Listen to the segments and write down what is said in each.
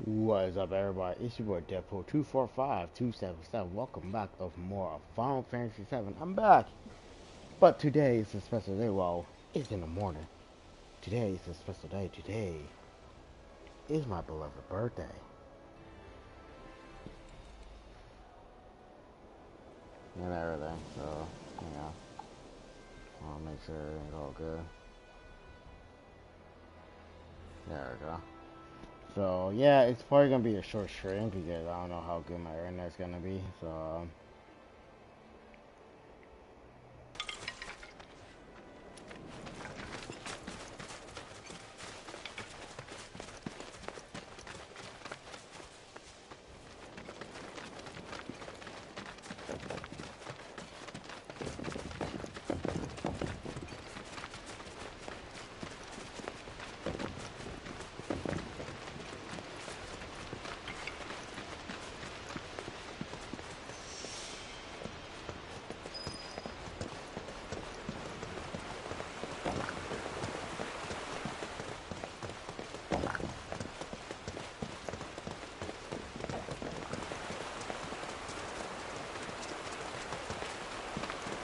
What is up, everybody? It's your boy Deadpool245277. Welcome back of more of Final Fantasy 7. I'm back, but today is a special day. Well, it's in the morning. Today is a special day. Today is my beloved birthday. And everything. So, yeah, I'll make sure it's all good. There we go. So yeah, it's probably gonna be a short stream because I don't know how good my internet's gonna be. So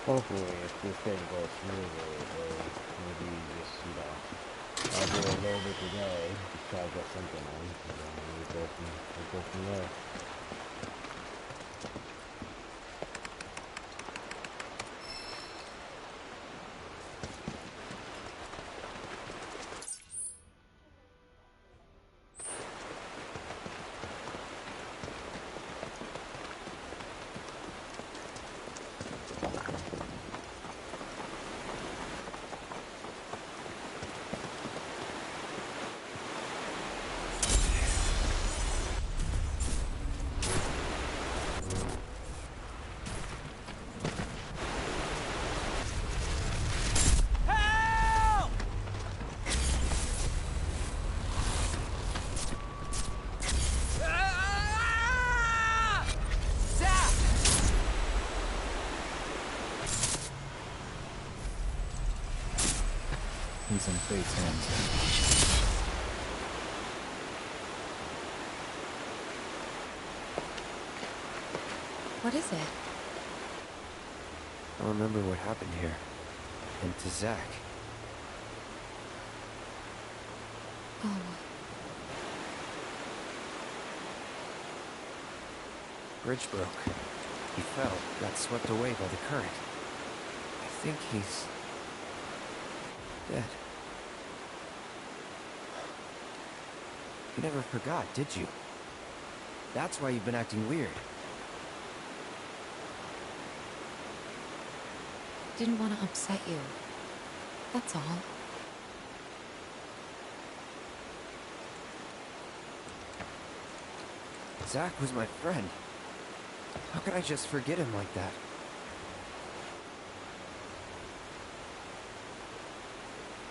hopefully, if this thing goes smoothly, maybe just I'll do a little bit today to try to get something in, and then we'll go from there. He's in Fate's hands. What is it? I remember what happened here. And to Zack. Oh. Bridge broke. He fell, got swept away by the current. I think he's dead. You never forgot, did you? That's why you've been acting weird. Didn't want to upset you. That's all. Zack was my friend. How could I just forget him like that?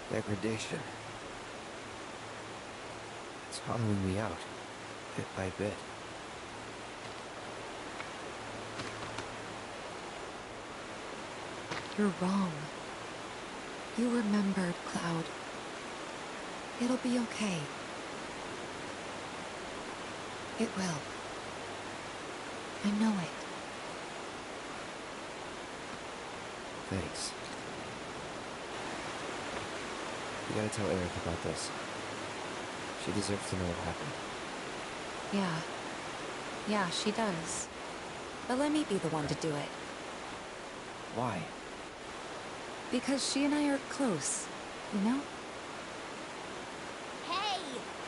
Degradation. It's hollowing me out, bit by bit. You're wrong. You remembered, Cloud. It'll be okay. It will. I know it. Thanks. You gotta tell Eric about this. She deserves to know what happened. Yeah. Yeah, she does. But let me be the one to do it. Why? Because she and I are close, you know? Hey!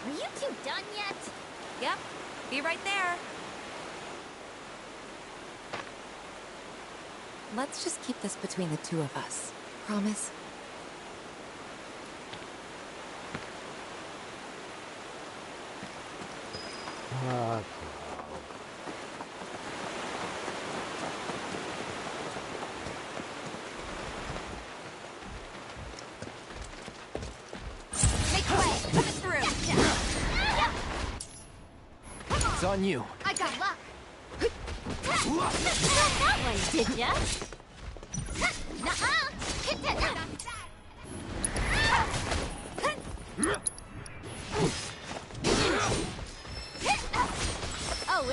Are you two done yet? Yep. Be right there. Let's just keep this between the two of us. Promise? Make way! Put it through! It's on you. I got luck! Not that one, did ya? Nuh-uh!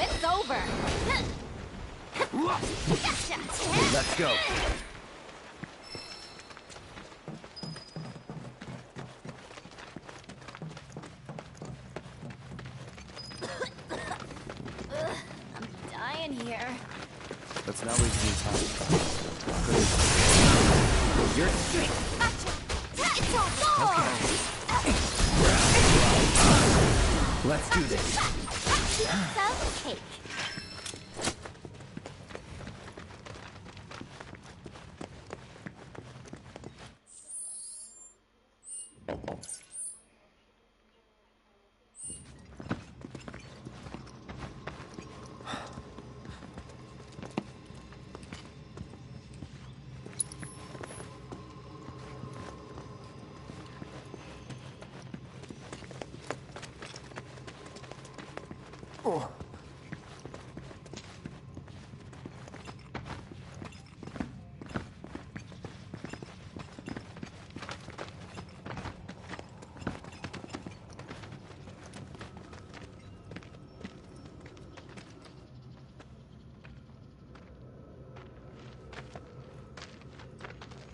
it's over. Gotcha. Let's go. I'm dying here. Let's not waste any time. You're Gotcha. Let's do this. Piece of cake.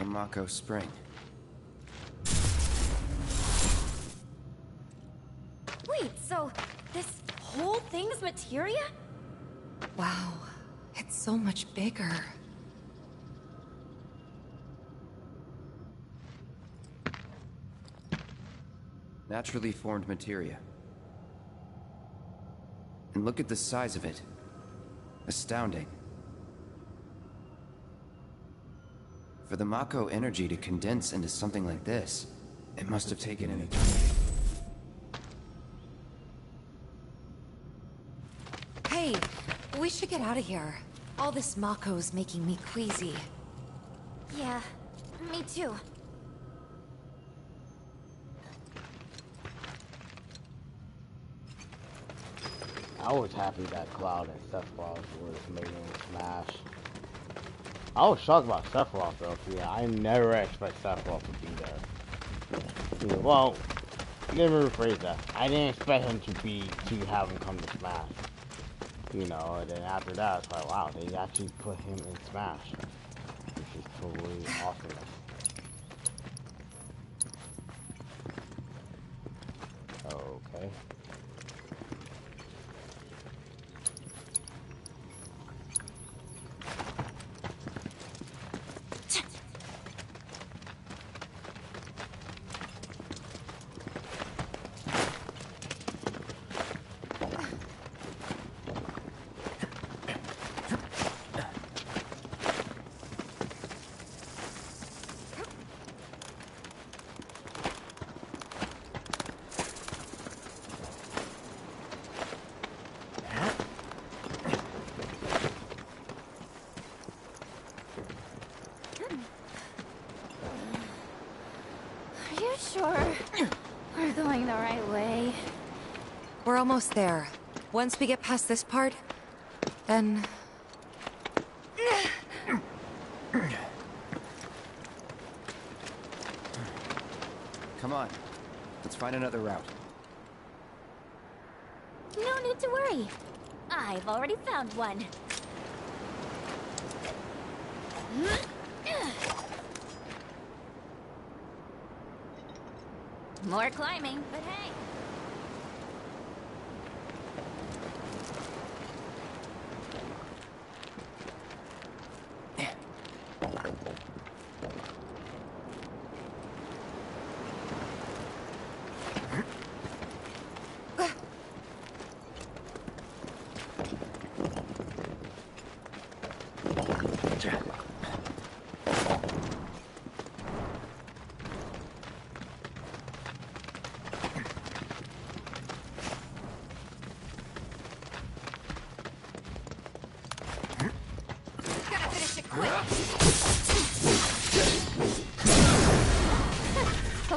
Mako Spring. Wait, so this whole thing's materia? Wow, it's so much bigger. Naturally formed materia. And look at the size of it. Astounding. For the Mako energy to condense into something like this, it must have taken an eternity. Hey, we should get out of here. All this Mako's making me queasy. Yeah, me too. I was happy that Cloud and Sephiroth was making Smash. I was shocked about Sephiroth though. Yeah, I never expect Sephiroth to be there. Yeah, well, let me rephrase that. I didn't expect him to have him come to Smash. You know, and then after that, it's like, wow, they actually put him in Smash, which is totally awesome. Okay. Are you sure we're going the right way? We're almost there. Once we get past this part, then... Come on. Let's find another route. No need to worry. I've already found one. More climbing, but hey.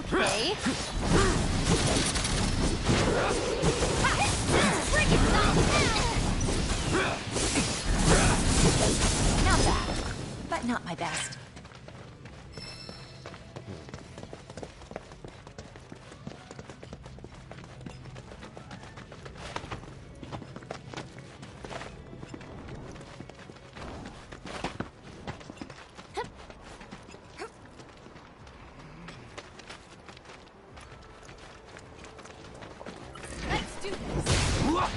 Okay. Not bad, but not my best. Keep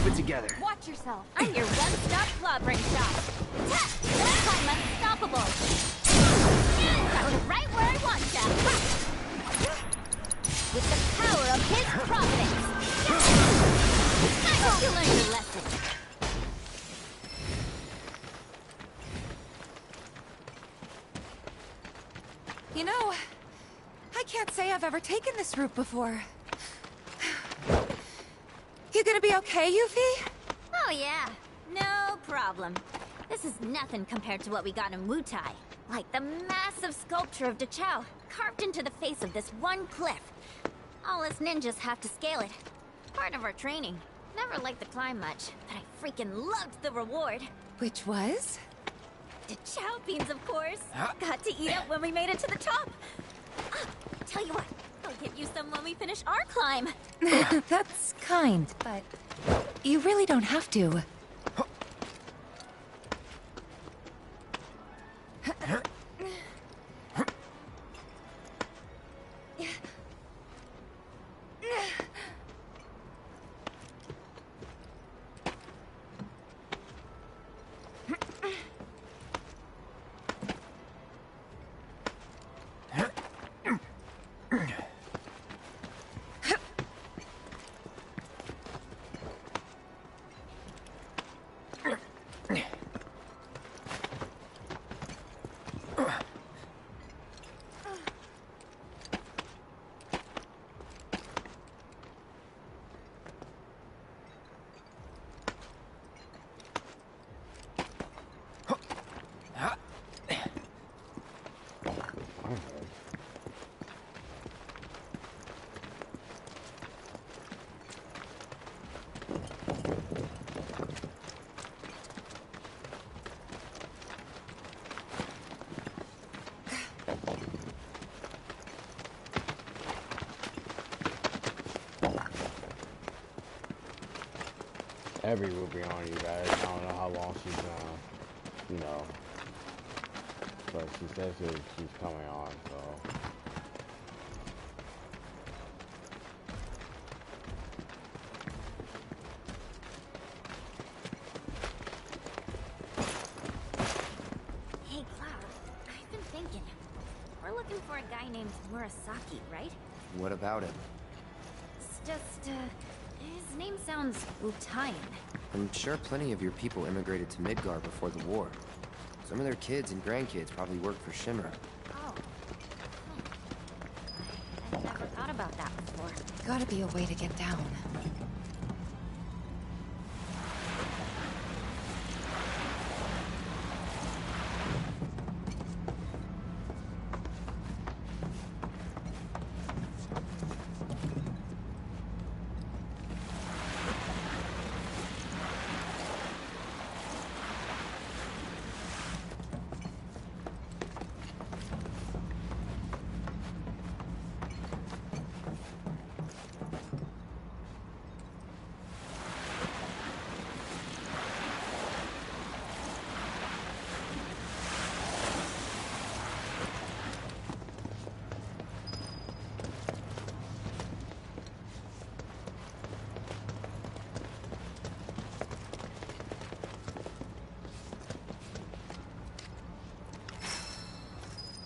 it together. Watch yourself. I'm your one-stop clobbering shop. I'm unstoppable. Got you right where I want ya. With the power of his providence. I hope you learned your lesson. You know, I can't say I've ever taken this route before. You gonna be okay, Yuffie? Oh yeah, no problem. This is nothing compared to what we got in Wutai. Like the massive sculpture of Dachao, carved into the face of this one cliff. All us ninjas have to scale it. Part of our training. Never liked the climb much, but I freaking loved the reward. Which was? Dachao beans, of course. Got to eat up when we made it to the top. Ah, tell you what, I'll give you some when we finish our climb. That's kind, but you really don't have to. Every will be on you guys. I don't know how long she's gonna, you know, but she says she's coming on, so. Hey, Cloud, I've been thinking. We're looking for a guy named Murasaki, right? What about him? It's just, his name sounds Wutaian. I'm sure plenty of your people immigrated to Midgar before the war. Some of their kids and grandkids probably work for Shimura. Oh. I've never thought about that before. Gotta be a way to get down.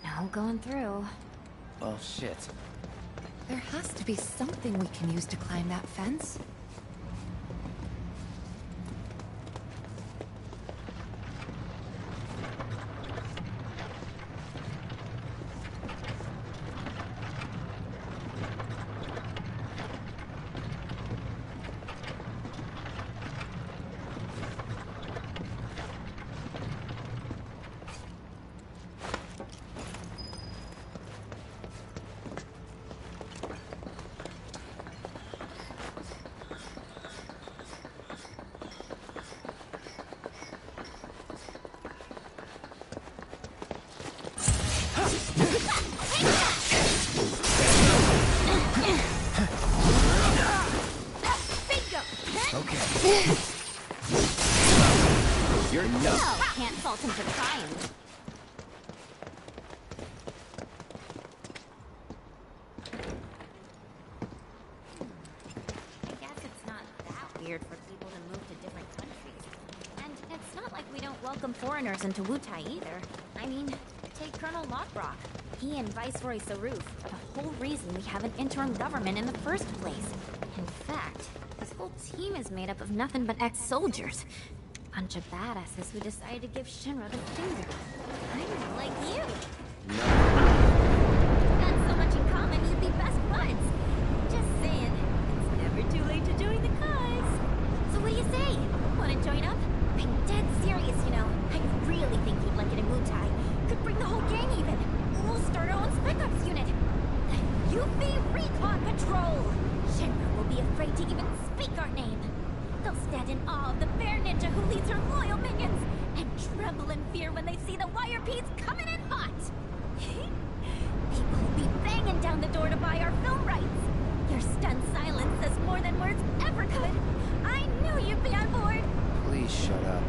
No going through. Oh, shit. There has to be something we can use to climb that fence. Well, can't fault him for trying. I guess it's not that weird for people to move to different countries. And it's not like we don't welcome foreigners into Wutai either. I mean, take Colonel Lockrock. He and Viceroy Saruf are the whole reason we have an interim government in the first place. In fact, this whole team is made up of nothing but ex-soldiers. Bunch of badasses who decided to give Shinra the finger. Kind of like you. No. That's so much in common, you'd be best buds. Just saying, it's never too late to join the cause. So what do you say? Wanna join up? I'm dead serious, you know. I really think you'd like it in Wutai. Could bring the whole gang even. We'll start our own Spec Ops unit. The UV Recon Patrol! Shinra will be afraid to even speak our name. They'll stand in awe of the bear ninja who leads her loyal minions, and tremble in fear when they see the wire peas coming in hot. People will be banging down the door to buy our film rights. Your stunned silence says more than words ever could. I knew you'd be on board. Please shut up.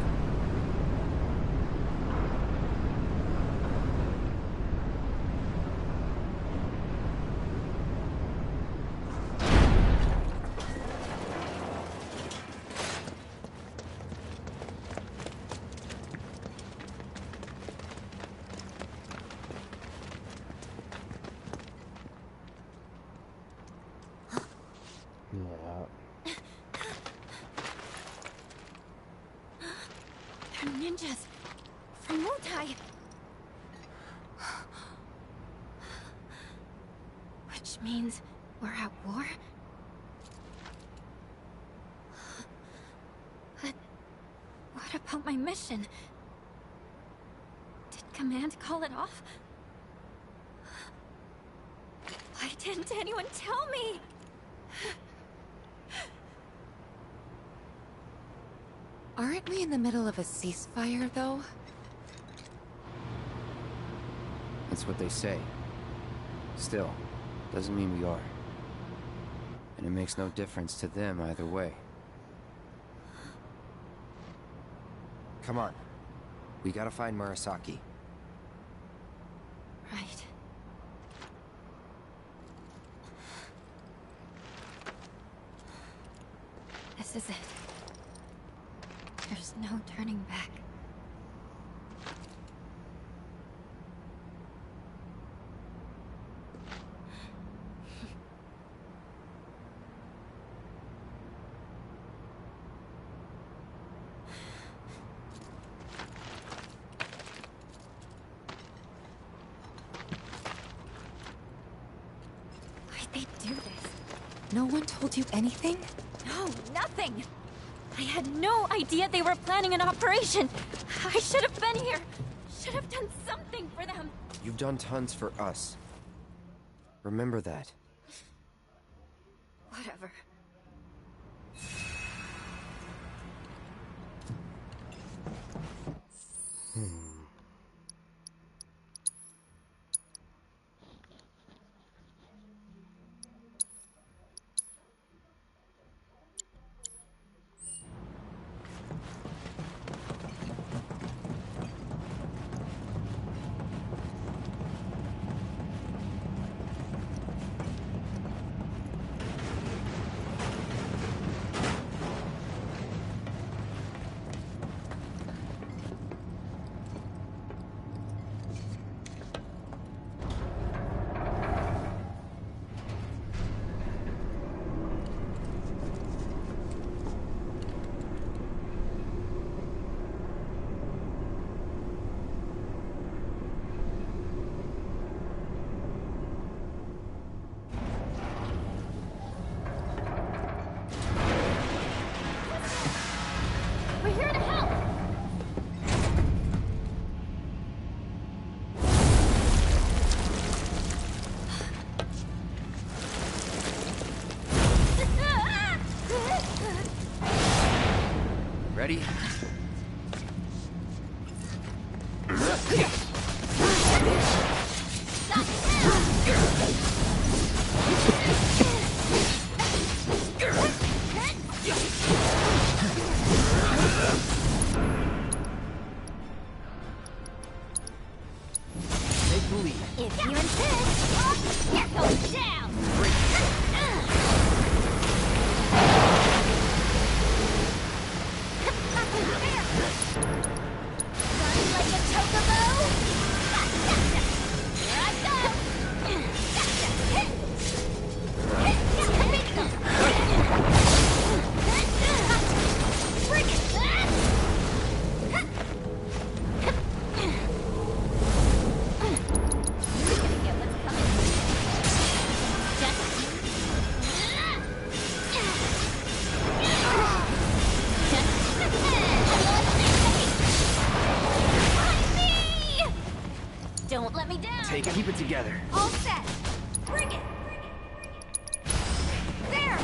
Yeah. They're ninjas from Wutai. Which means we're at war? But what about my mission? Did Command call it off? Why didn't anyone tell me? Aren't we in the middle of a ceasefire, though? That's what they say. Still, doesn't mean we are. And it makes no difference to them either way. Come on. We gotta find Murasaki. Right. This is it. There's no turning back. Why'd they do this? No one told you anything? No, nothing! I had no idea they were planning an operation! I should have been here! Should have done something for them! You've done tons for us. Remember that. Whatever. We're here to help! Ready? me down. Take it. Keep it together. All set. Bring it. There.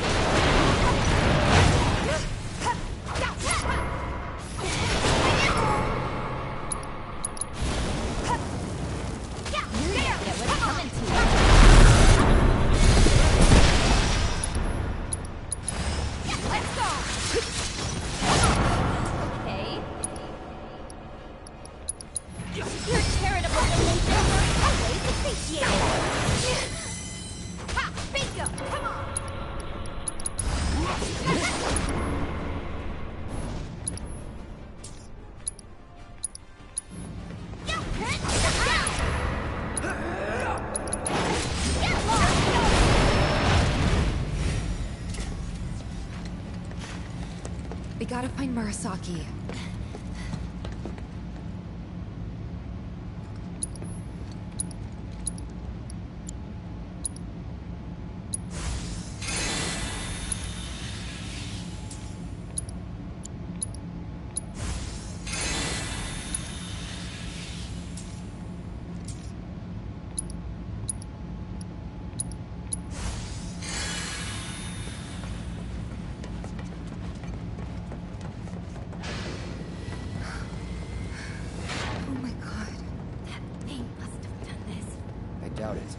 We gotta find Murasaki. Doubt it.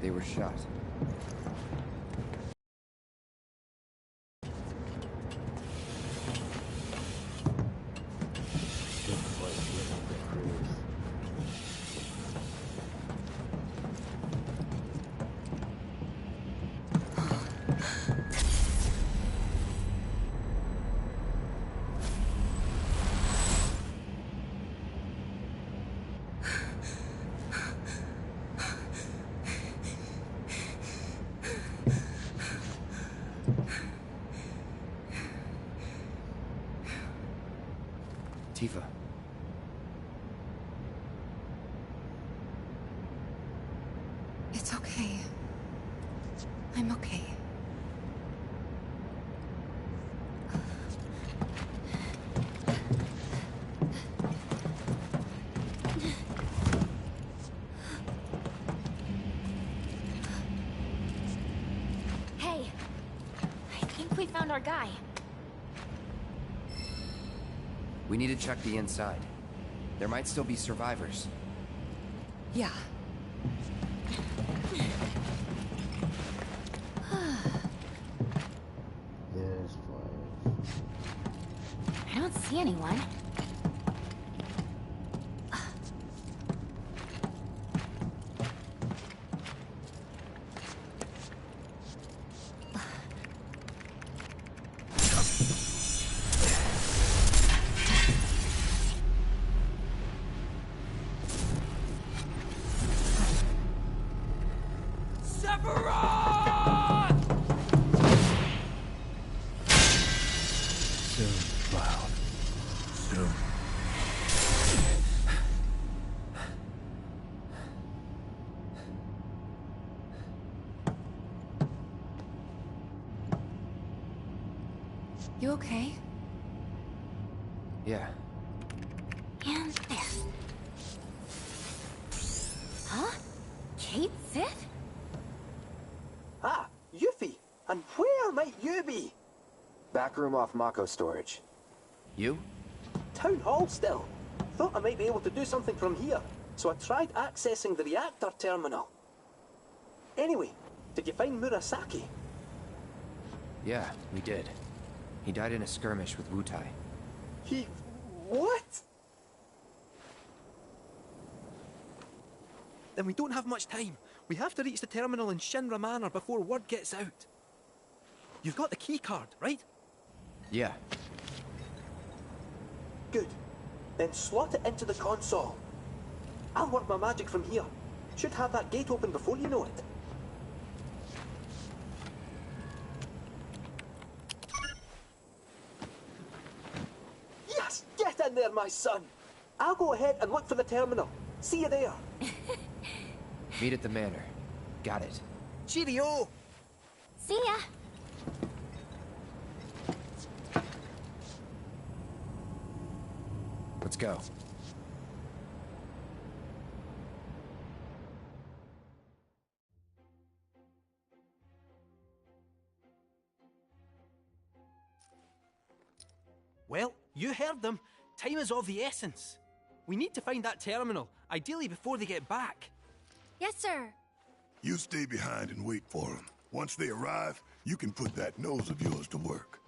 They were shot. Tifa. It's okay. I'm okay. Hey, I think we found our guy. We need to check the inside. There might still be survivors. Yeah. This place. I don't see anyone. You okay? Yeah. And there. Huh? Kate Sith? Ah, Yuffie! And where might you be? Back room off Mako storage. You? Town hall still. Thought I might be able to do something from here, so I tried accessing the reactor terminal. Anyway, did you find Murasaki? Yeah, we did. He died in a skirmish with Wutai. He... what? Then we don't have much time. We have to reach the terminal in Shinra Manor before word gets out. You've got the key card, right? Yeah. Good. Then slot it into the console. I'll work my magic from here. Should have that gate open before you know it. Yes! Get in there, my son! I'll go ahead and look for the terminal. See you there. Meet at the manor. Got it. Cheerio! See ya. Let's go. You heard them. Time is of the essence. We need to find that terminal, ideally before they get back. Yes, sir. You stay behind and wait for them. Once they arrive, you can put that nose of yours to work.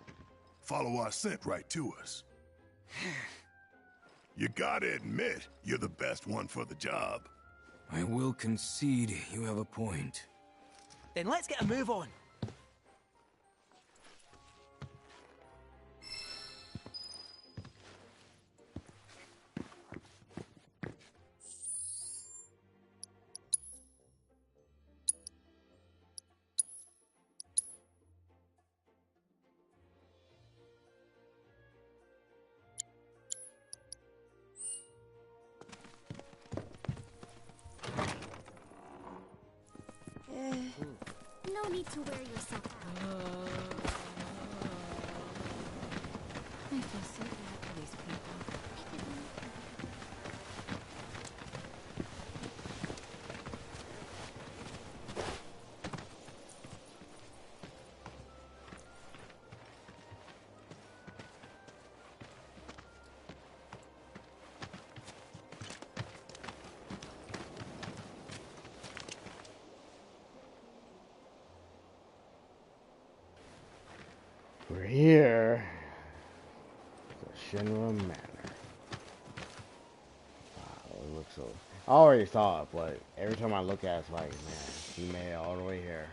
Follow our scent right to us. You gotta admit, you're the best one for the job. I will concede you have a point. Then let's get a move on. No need to wear yourself out. I feel so bad for these people. We're here. Dashinlight Manor. Wow, it looks so... I already saw it, but every time I look at it, it's like, man, he made it all the way here.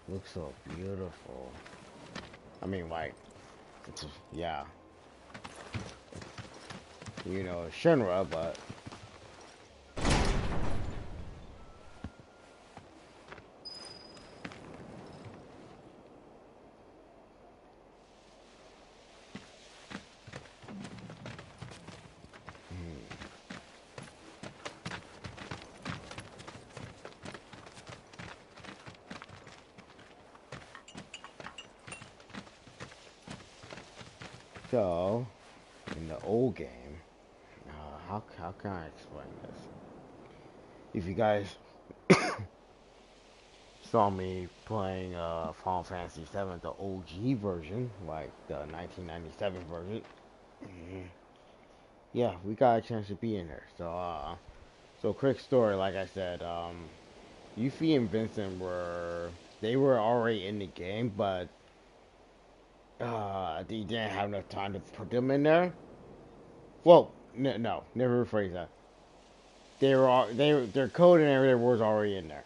Looks so beautiful. I mean, like, it's, yeah. You know, Shinra, but... So, in the old game, how can I explain this? If you guys saw me playing Final Fantasy VII, the OG version, like the 1997 version, yeah, we got a chance to be in there. So quick story, like I said, Yuffie and Vincent were already in the game, but they didn't have enough time to put them in there. Well, no, never rephrase that. Their code and everything was already in there,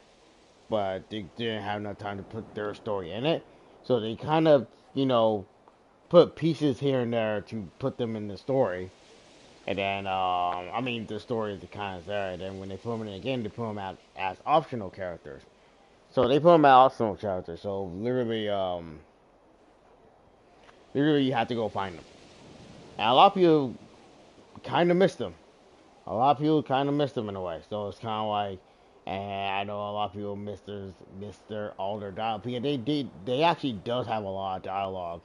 but they didn't have enough time to put their story in it. So they kind of, put pieces here and there to put them in the story. And then, I mean, the story is kind of there. And then when they put them in the game, they put them out as optional characters. So they put them as optional characters. So literally, you have to go find them. And a lot of people kind of missed them. A lot of people kind of missed them in a way. So it's kind of like, and I know a lot of people missed all their dialogue. Because they actually does have a lot of dialogue.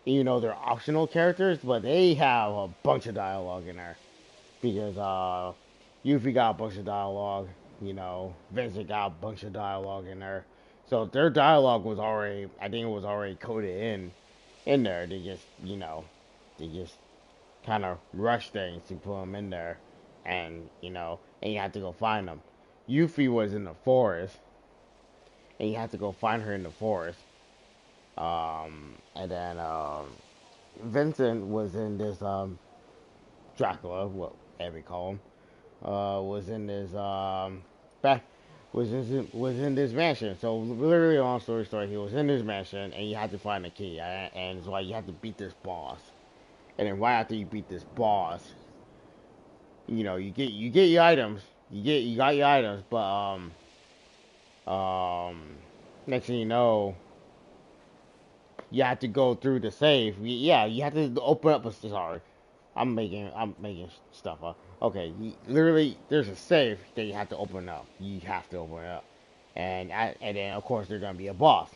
Even though they're optional characters, but they have a bunch of dialogue in there. Because Yuffie got a bunch of dialogue. Vincent got a bunch of dialogue in there. So their dialogue was already, I think it was already coded in there. They just kind of rush things to put them in there, and you have to go find them. Yuffie was in the forest, and you have to go find her in the forest. And then Vincent was in this Dracula, whatever we call him, was in this was in this mansion. So literally, long story short, he was in this mansion, and you had to find the key, and it's like you have to beat this boss. And then right after you beat this boss, you get your items. You got your items, but next thing you know, you have to go through the safe. Yeah, you have to open up sorry. I'm making stuff up. Okay, literally, there's a safe that you have to open up. You have to open it up, and then of course there's gonna be a boss.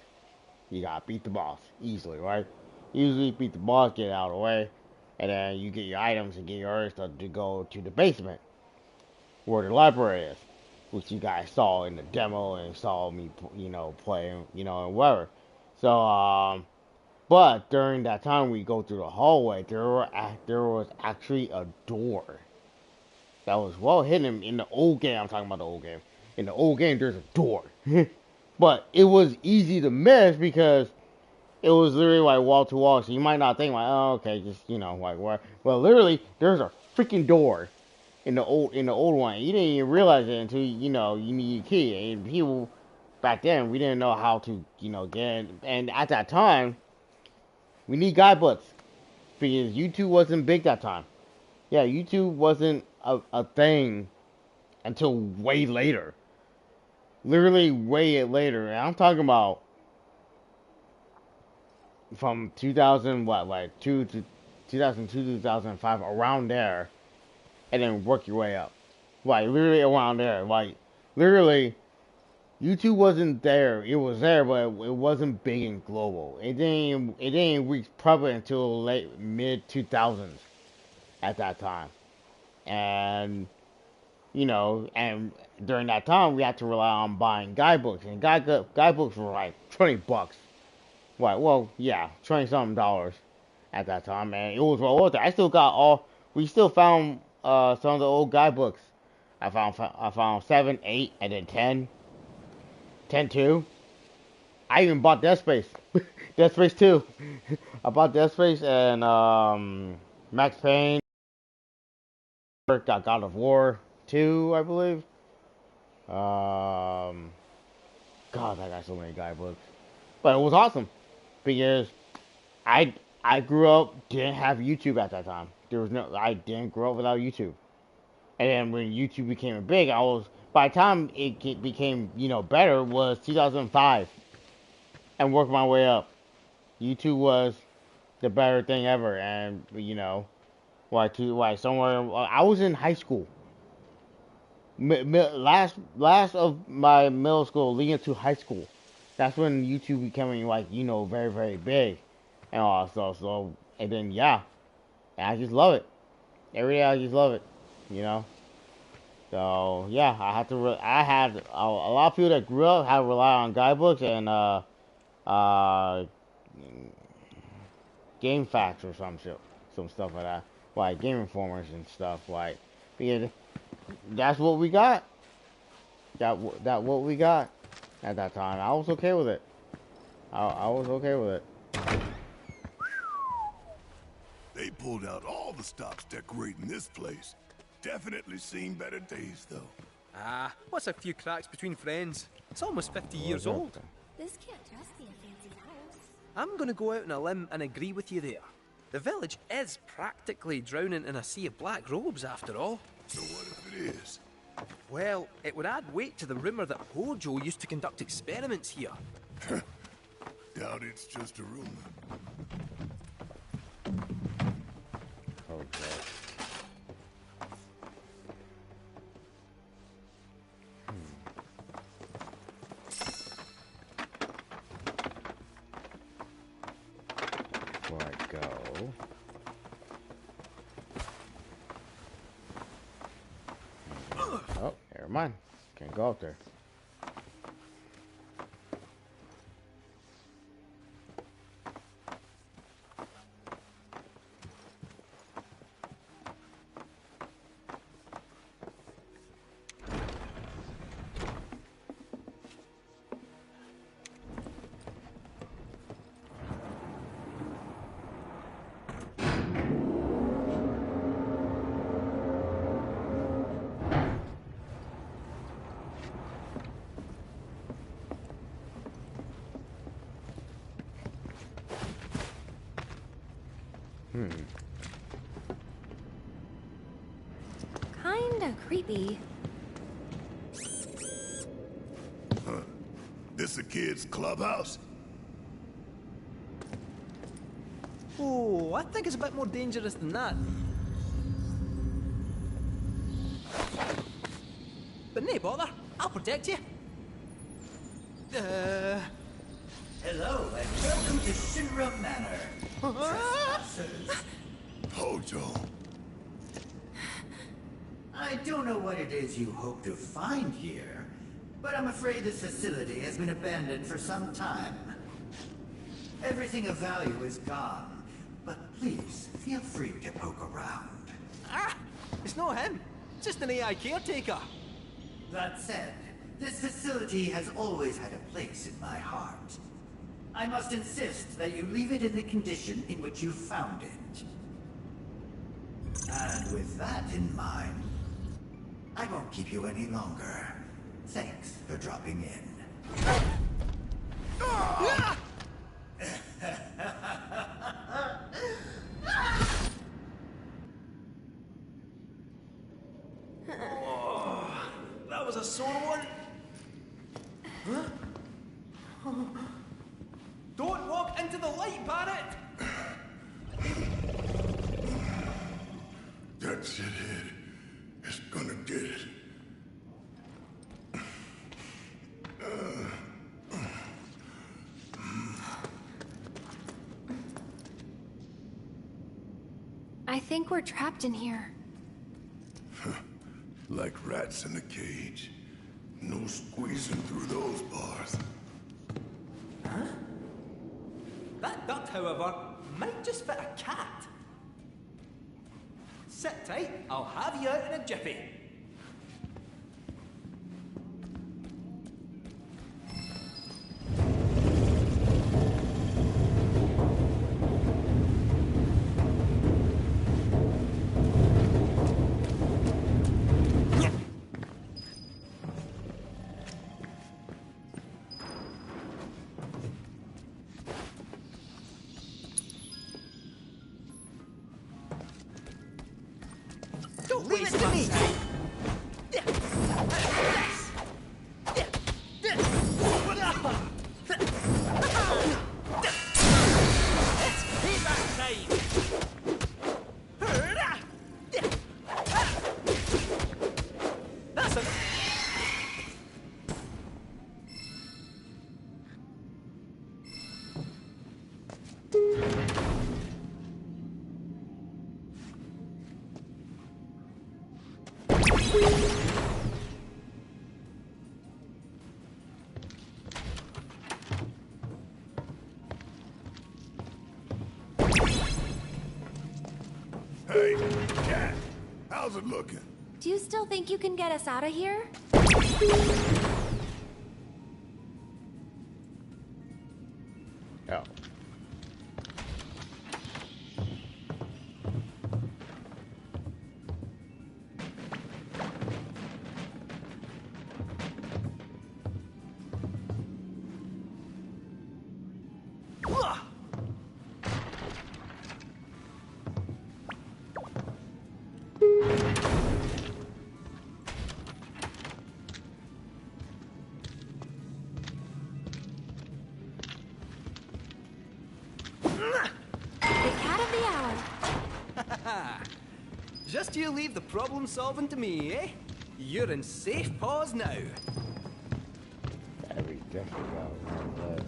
You gotta beat the boss easily, right? Usually beat the boss, get out of the way. And then you get your items and get your other stuff to go to the basement, where the library is, which you guys saw in the demo and saw me, playing, and whatever. So, But during that time we go through the hallway, there was actually a door that was well hidden in the old game. I'm talking about the old game. In the old game, there's a door, but it was easy to miss because it was literally like wall to wall. So you might not think like, oh, okay, just like what? Well, literally, there's a freaking door in the old one. You didn't even realize it until you need a key. And people back then we didn't know how to get in. And at that time, we need guidebooks because YouTube wasn't big that time. Yeah, YouTube wasn't a thing until way later. Literally way later. And I'm talking about from 2000 what like 2002 2005 around there, and then work your way up. Like literally around there. Like literally, YouTube wasn't there. It was there, but it wasn't big and global. It didn't reach probably until late mid 2000s at that time, and and during that time we had to rely on buying guidebooks, and guidebooks were like $20. Right, well, yeah, 20 something dollars at that time, and it was well worth it. We still found some of the old guidebooks. I found 7, 8, and then 10. 10 2. I even bought Dead Space. Dead Space 2. I bought Dead Space and Max Payne. Got God of War 2, I believe. God, I got so many guidebooks. But it was awesome because I grew up, didn't have YouTube at that time. I didn't grow up without YouTube. And then when YouTube became big, by the time it became, better was 2005. And worked my way up. YouTube was the better thing ever. And, somewhere, I was in high school. Last of my middle school leading to high school. That's when YouTube becoming very, very big. And all that stuff. So, and then, yeah. And I just love it. Every day I just love it. So yeah, I had a lot of people that grew up had to rely on guidebooks and game facts or some stuff like that, like Game Informers and stuff like. Because that's what we got. That what we got at that time. I was okay with it. I was okay with it. They pulled out all the stops decorating this place. Definitely seen better days, though. Ah, what's a few cracks between friends? It's almost 50 years old. This can't just be a fancy house. I'm gonna go out on a limb and agree with you there. The village is practically drowning in a sea of black robes, after all. So what if it is? Well, it would add weight to the rumor that Hojo used to conduct experiments here. Doubt it's just a rumor. Okay. Before I go. Oh, never mind. Can't go up there. Kinda creepy. Huh. This a kid's clubhouse? Oh, I think it's a bit more dangerous than that. But no bother, I'll protect you. Hello and welcome to Shinra Manor. Trespassers. Hojo. I don't know what it is you hope to find here, but I'm afraid this facility has been abandoned for some time. Everything of value is gone, but please feel free to poke around. Ah! It's not him. Just an AI caretaker. That said, this facility has always had a place in my heart. I must insist that you leave it in the condition in which you found it. And with that in mind, I won't keep you any longer. Thanks for dropping in. That was a sore one. Huh? Don't walk into the light, Barrett! That shithead is gonna get it. I think we're trapped in here. Like rats in a cage. No squeezing through those bars. Huh? That duct, however, might just fit a cat. Sit tight, I'll have you out in a jiffy. Don't leave it to me! It's payback time! That's a... Hey, cat, how's it looking? Do you still think you can get us out of here? Oh. The cat of the hour. Just you leave the problem solving to me, eh? You're in safe paws now. Yeah, we definitely got one left.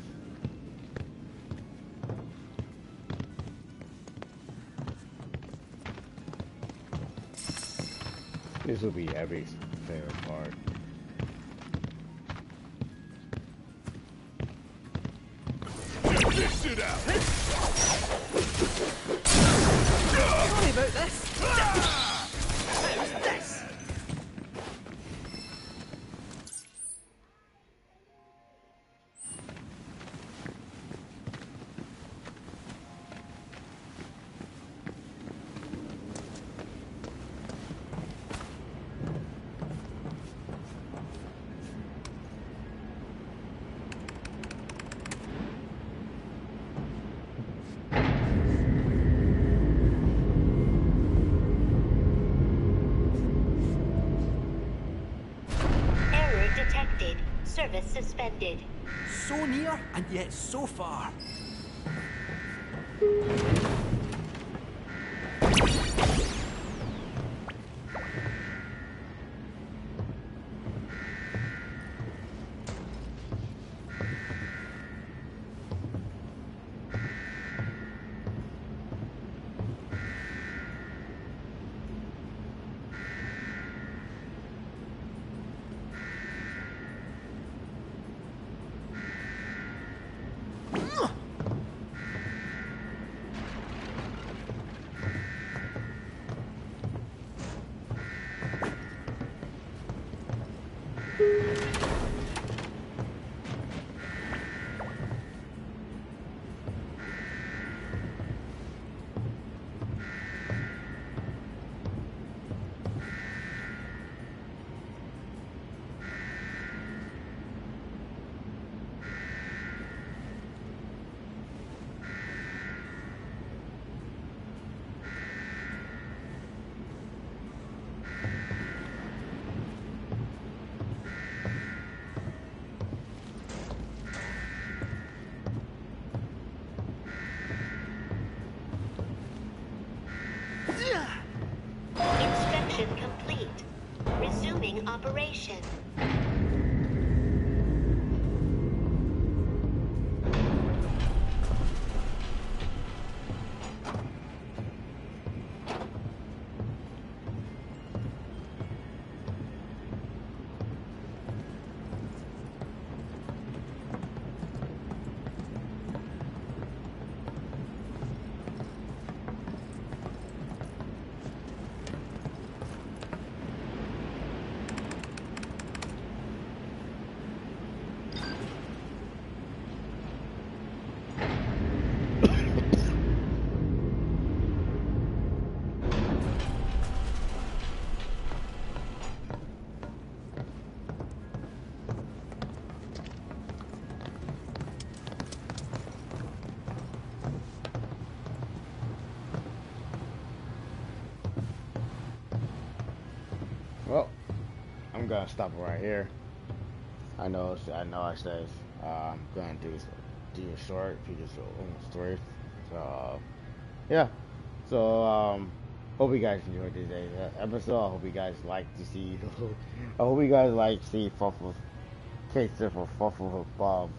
This will be Abby's favorite part. Check this shit out! Sorry about this. How's this? detected. Service suspended. So near, and yet so far. Installation complete. Resuming operation. Well, I'm gonna stop it right here. I know I said I'm gonna do a short because almost story. So yeah. So hope you guys enjoyed today's episode. I hope you guys like to see. I hope you guys like to see Fuffle Bob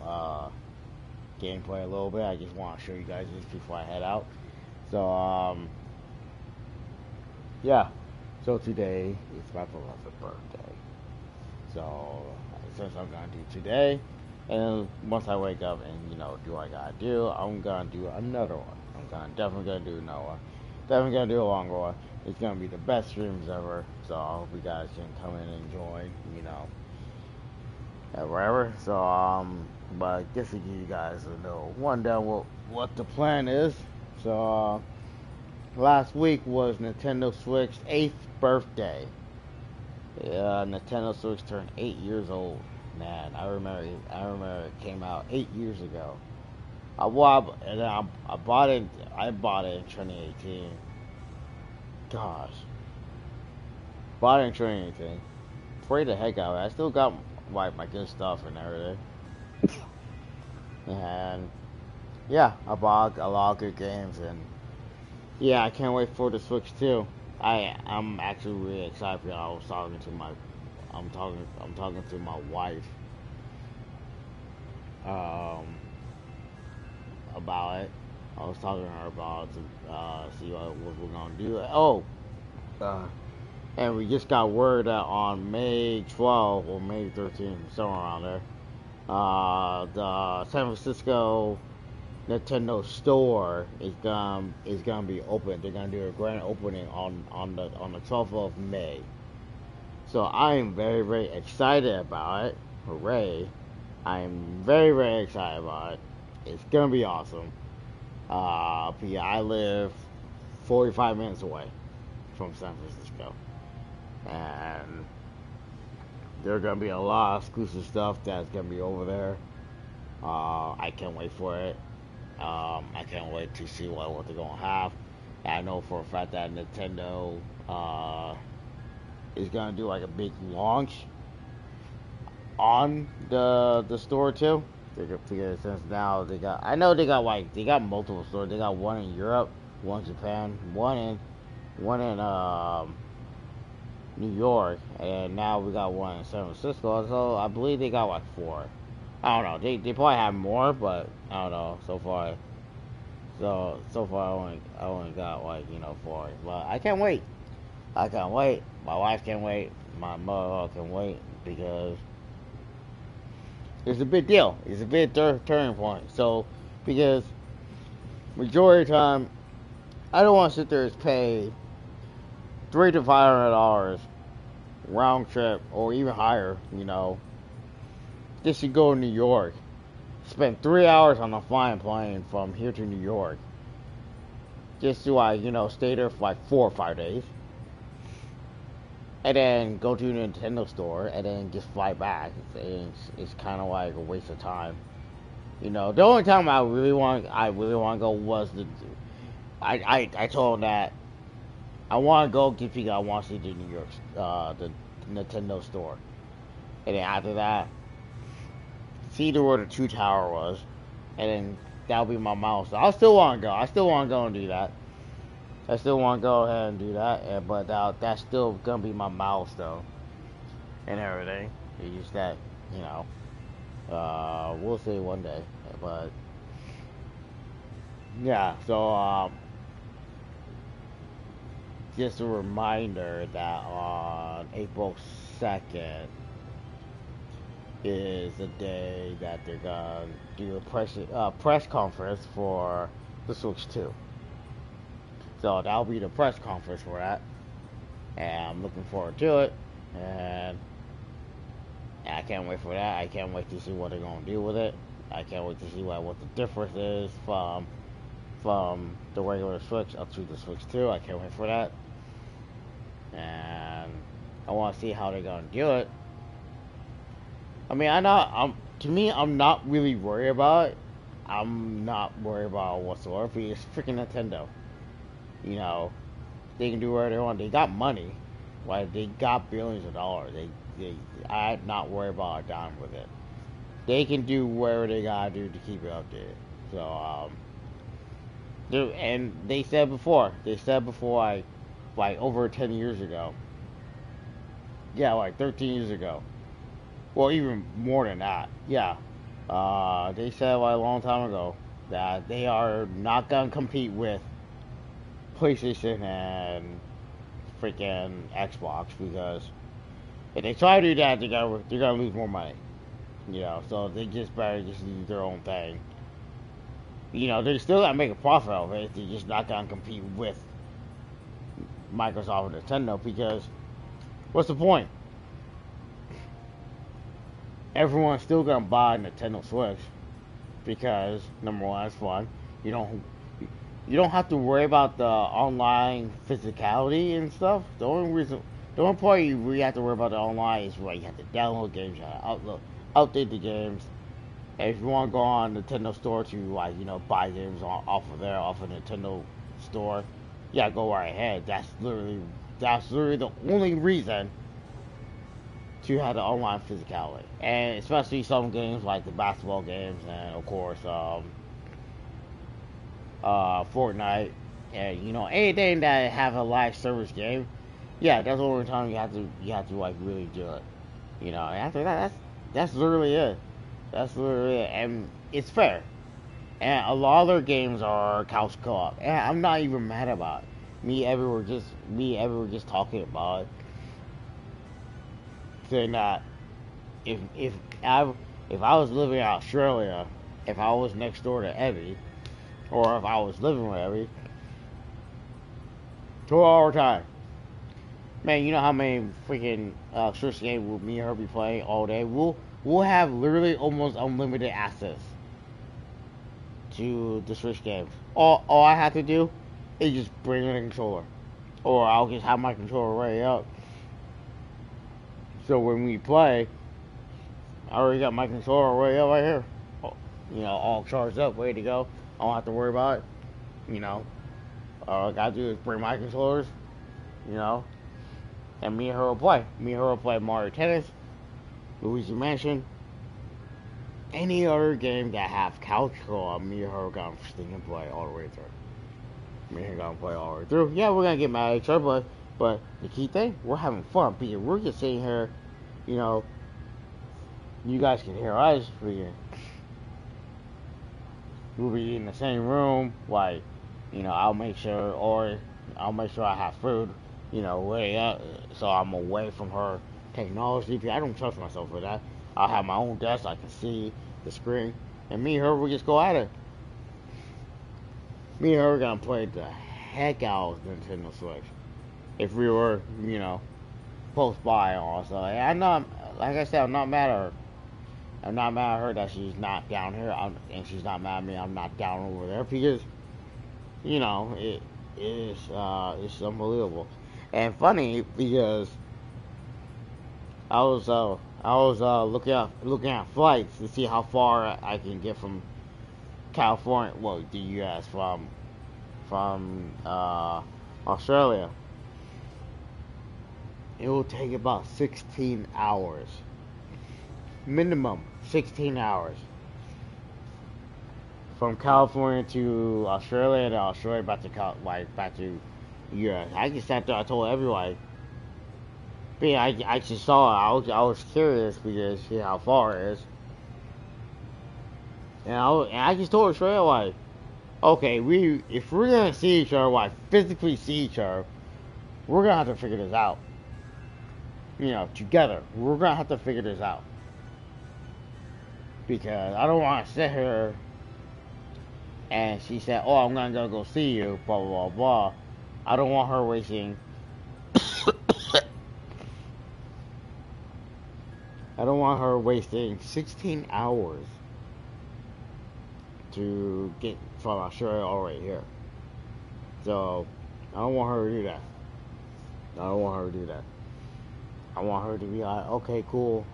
gameplay a little bit. I just want to show you guys this before I head out. So yeah. So today is my beloved birthday. So since I'm gonna do today, and once I wake up and do what I gotta do, I'm gonna do another one. Definitely gonna do another one. Definitely gonna do a longer one. It's gonna be the best streams ever. So I hope you guys can come in and join. Wherever. So but just to give you guys a little rundown what the plan is. So last week was Nintendo Switch's 8th birthday. Nintendo Switch turned 8 years old. Man, I remember it came out 8 years ago. I bought it in 2018. Gosh. Bought it in 2018. Played the heck out of it. I still got my good stuff and everything. And yeah, I bought a lot of good games, and yeah, I can't wait for the Switch too. I'm actually really excited because I was talking to my wife about it. I was talking to her about see what we're gonna do. And we just got word that on May 12th or May 13th, somewhere around there, the San Francisco Nintendo store is gonna be open. They're gonna do a grand opening on the 12th of May. So I am very, very excited about it. Hooray! I am very, very excited about it. It's gonna be awesome. But yeah, I live 45 minutes away from San Francisco, and there's gonna be a lot of exclusive stuff that's gonna be over there. I can't wait for it. I can't wait to see what they're gonna have. I know for a fact that Nintendo is gonna do like a big launch on the store too. Because since now they got multiple stores. They got one in Europe, one in Japan, one in New York, and now we got one in San Francisco. So I believe they got like 4. I don't know. They probably have more, but I don't know. So far I only got like 4. But I can't wait. I can't wait. My wife can't wait. My mother can wait because it's a big deal. It's a big turning point. So because majority of the time, I don't want to sit there and pay $300 to $500 round trip or even higher. Just to go to New York, spend 3 hours on a flying plane from here to New York, just to stay there for like 4 or 5 days, and then go to the Nintendo store and then just fly back. It's kind of like a waste of time. The only time I really want to go was I told him that I want to go just because I want to see the New York the Nintendo store, and then after that, see where the 2 Tower was, and then that'll be my milestone. I still want to go. I still want to go and do that. I still want to go ahead and do that, but that's still gonna be my milestone and everything. It's just that, you know, we'll see one day. But yeah, so just a reminder that on April 2nd is the day that they're gonna do a press conference for the Switch 2. So that'll be the press conference for that, and I'm looking forward to it, and I can't wait for that. I can't wait to see what they're gonna do with it. I can't wait to see what the difference is from the regular Switch up to the Switch 2. I can't wait for that, and I want to see how they're gonna do it. I mean, I'm not really worried about it. I'm not worried about it whatsoever because it's freaking Nintendo. You know, they can do whatever they want. They got money, right? They got billions of dollars. I'm not worried about a dime with it. They can do whatever they gotta do to keep it updated. So, and they said before, like over 10 years ago. Yeah, like 13 years ago. Well, even more than that. Yeah. They said like a long time ago that they are not gonna compete with PlayStation and freaking Xbox, because if they try to do that, they're gonna lose more money. You know, so they just better just do their own thing. You know, they're still gonna make a profit of it. They're just not gonna compete with Microsoft and Nintendo, because what's the point? Everyone's still gonna buy a Nintendo Switch because number one, it's fun. You don't have to worry about the online physicality and stuff. The only part you really have to worry about the online is where you have to download games, you have to update the games. And if you want to go on Nintendo Store to, like, you know, buy games off of Nintendo Store, yeah, go right ahead. That's literally the only reason to have the online physicality, and especially some games like the basketball games, and of course, Fortnite, and you know, anything that have a live service game. Yeah, that's the only time you have to like really do it. You know, and after that, that's literally it. That's literally it, and it's fair. And a lot of their games are couch co-op, and I'm not even mad about it. Me ever were just talking about it, saying that if I was living in Australia, if I was next door to Evie, or if I was living with Evie, 2-hour time. Man, you know how many freaking Switch games will me and her be playing all day? We'll have literally almost unlimited access to the Switch games. All I have to do is just bring in a controller, or I'll just have my controller ready up. So when we play, I already got my controller ready up right here. You know, all charged up, ready to go. I don't have to worry about it. You know, all I gotta do is bring my controllers. You know, and me and her will play. Me and her will play Mario Tennis, Luigi Mansion, any other game that have couch co-op. Me and her are gonna freaking play all the way through. Me and her gonna play all the way through. Yeah, we're gonna get mad at each other, but the key thing, we're having fun because we're just sitting here. You know, you guys can hear us freaking. We'll be in the same room, like, you know, I'll make sure I have food, you know, way up, so I'm away from her technology. I don't trust myself for that. I'll have my own desk, I can see the screen, and me and her will just go at it. Me and her are gonna play the heck out of Nintendo Switch. If we were, you know, close by also. And I'm not, like I said, I'm not mad at her. I'm not mad at her that she's not down here, and she's not mad at me. I'm not down over there, because, you know, it's unbelievable and funny, because I was looking at flights to see how far I can get from California, well, the U.S. from Australia. It will take about 16 hours. Minimum 16 hours. From California to Australia, and Australia back to Yeah, I just sat there. I told everybody. But yeah, I just saw it. I was curious because see how far it is. And I just told her straight away, okay, if we're gonna see each other, like physically see each other, we're gonna have to figure this out. You know, together, we're gonna have to figure this out because I don't want to sit here. And she said, "Oh, I'm gonna go see you." Blah blah blah blah. I don't want her wasting. I don't want her wasting 16 hours to get from Australia all right here. So, I don't want her to do that. I don't want her to do that. I want her to be like, okay, cool.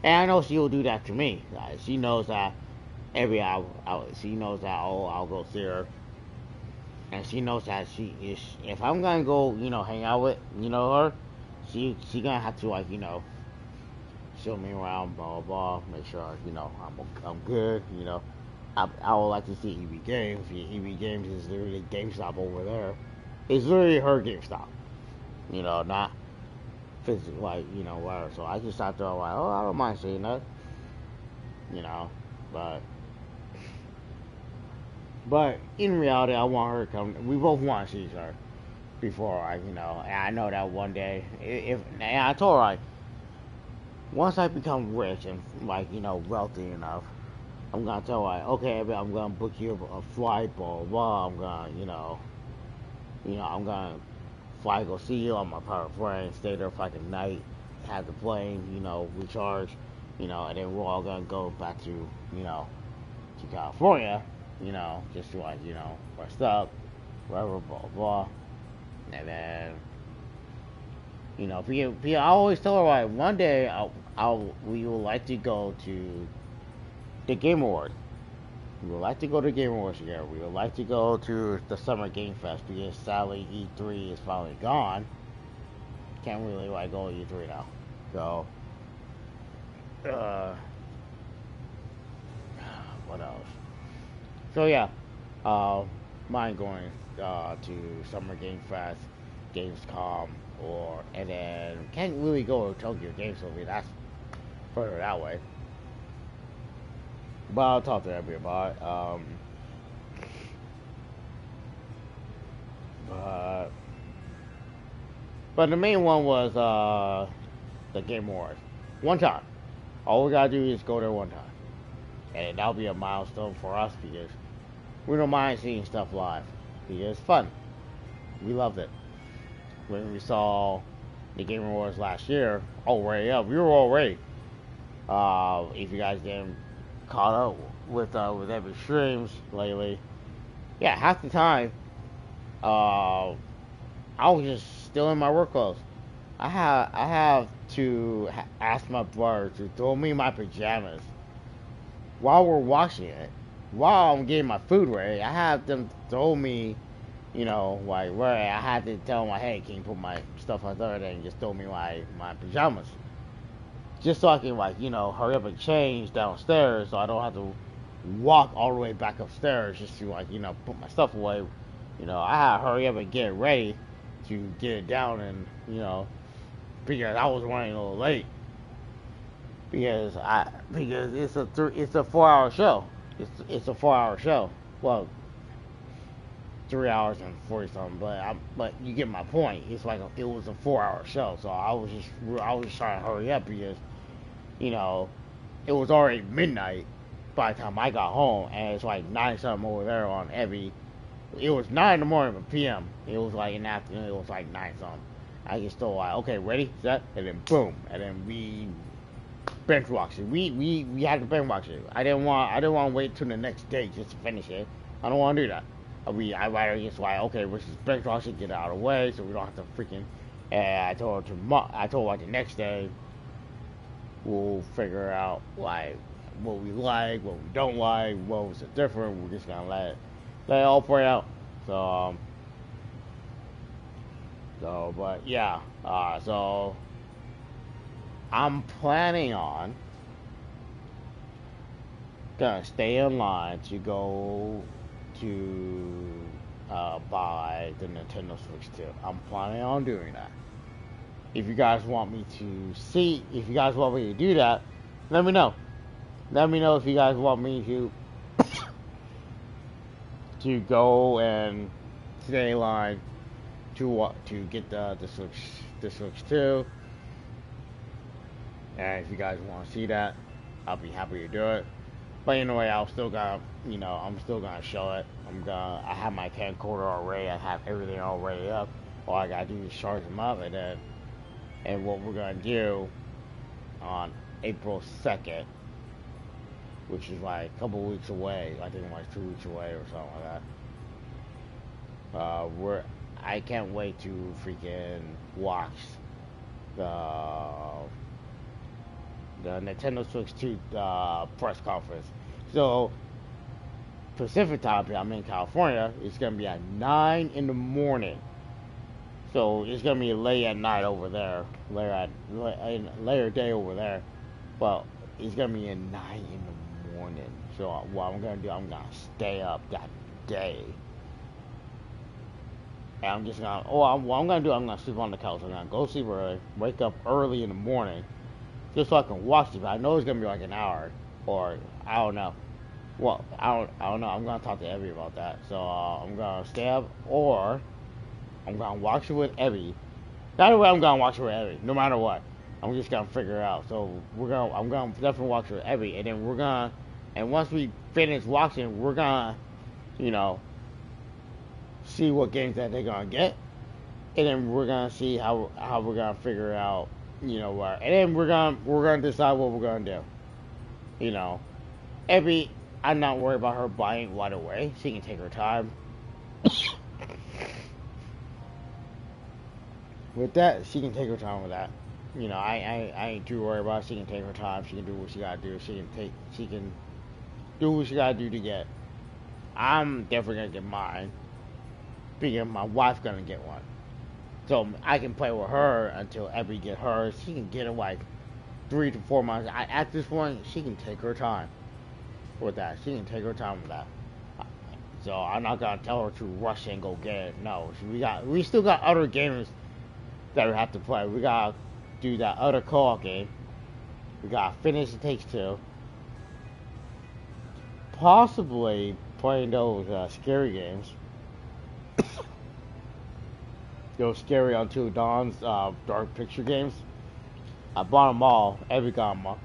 And I know she'll do that to me. She knows that every hour, she knows that, oh, I'll go see her. And she knows that if I'm gonna go, hang out with, her, she gonna have to, like, show me around, blah, blah, blah, make sure, I'm good, I would like to see EB Games. EB Games is literally GameStop over there. It's literally her GameStop. Not physically, like, whatever. So I just sat there like, oh, I don't mind seeing that. But in reality, I want her to come. We both want to see each other before and I know that one day, and I told her, like, once I become rich and, like, wealthy enough, I'm gonna tell her, like, okay, I'm gonna book you a flight, blah, blah, blah. I'm gonna, I'm gonna fly, go see you on my private plane, stay there for like a night, have the plane, recharge, and then we're all gonna go back to, to California, just to, like, rest up, whatever, blah, blah. And then, I always tell her, like, one day we would like to go to the Game Awards. We would like to go to Game Awards together. We would like to go to the Summer Game Fest because sadly E3 is finally gone. Can't really, like, go to E3 now. So, what else? So yeah, mind going to Summer Game Fest, Gamescom, and then can't really go to Tokyo Game Show because that's further that way. But I'll talk to everybody about it. But the main one was the Game Awards. One time. All we gotta do is go there one time. And that'll be a milestone for us because we don't mind seeing stuff live. Because it's fun. We loved it. When we saw the Game Awards last year, already up. We were already. If you guys didn't caught up with every streams lately, yeah, half the time, I was just still in my work clothes. I have to ask my brother to throw me my pajamas while we're watching it. While I'm getting my food ready, I have them throw me, like, where I had to tell them, like, hey, can you put my stuff on there and just throw me my pajamas. Just so I can, like, hurry up and change downstairs so I don't have to walk all the way back upstairs just to, like, put my stuff away. I had to hurry up and get ready to get it down and, because I was running a little late. Because it's a 4-hour show. It's a 4-hour show. Well, 3 hours and 40 something, but you get my point. It's like it was a 4-hour show, so I was just trying to hurry up because, it was already midnight by the time I got home, and it's like 9 something over there on every. It was 9 in the morning, but PM. It was like in the afternoon. It was like 9 something. I just still like, okay, ready, set, and then boom, and then we bench watched it. We had to bench watch it. I didn't want to wait till the next day just to finish it. I don't want to do that. I rather just like, okay, let's just bench watch it, get it out of the way, so we don't have to freaking. And I told her like the next day, we'll figure out like what we like, what we don't like, what was different. We're just gonna let it all play out. So but yeah, so I'm planning on gonna stay in line to go to buy the Nintendo Switch 2. I'm planning on doing that. If you guys want me to do that, let me know. Let me know if you guys want me to go and stay in line to get the Switch 2. And if you guys want to see that, I'll be happy to do it. But anyway, I'm still gonna show it. I have my camcorder already. I have everything already up. All I gotta do is charge them up, and what we're gonna do on April 2nd, which is like a couple weeks away. I think like 2 weeks away or something like that. I can't wait to freaking watch the Nintendo Switch 2 press conference. So Pacific time, I'm in California, it's gonna be at 9 in the morning. So it's gonna be late at night over there, later day over there. But it's gonna be at 9 in the morning. So what I'm gonna do, I'm gonna stay up that day. And I'm just gonna, what I'm gonna do, I'm gonna sleep on the couch. I'm gonna go sleep early, wake up early in the morning, just so I can watch it. But I know it's gonna be like an hour, or I don't know. Well, I don't know. I'm gonna talk to Evie about that. So I'm gonna stay up, or I'm gonna watch it with Evie. Either way, I'm gonna watch it with Evie, no matter what. I'm just gonna figure it out. So I'm gonna definitely watch it with Evie, and then and once we finish watching, we're gonna, see what games that they're gonna get, and then we're gonna see how we're gonna figure out, what, and then we're gonna decide what we're gonna do. Evie, I'm not worried about her buying right away. She can take her time. With that, she can take her time with that. I ain't too worried about it. She can take her time. She can do what she gotta do. She can do what she gotta do to get. I'm definitely gonna get mine. Because my wife's gonna get one. So I can play with her until Evie get hers. She can get it like 3 to 4 months. At this point, she can take her time with that. She can take her time with that. So I'm not gonna tell her to rush and go get it. No, we still got other games that we have to play. We gotta do that other co-op game. We gotta finish It Takes Two. Possibly playing those scary games. Those Scary Until Dawn's dark picture games. I bought them all. Evie got them all.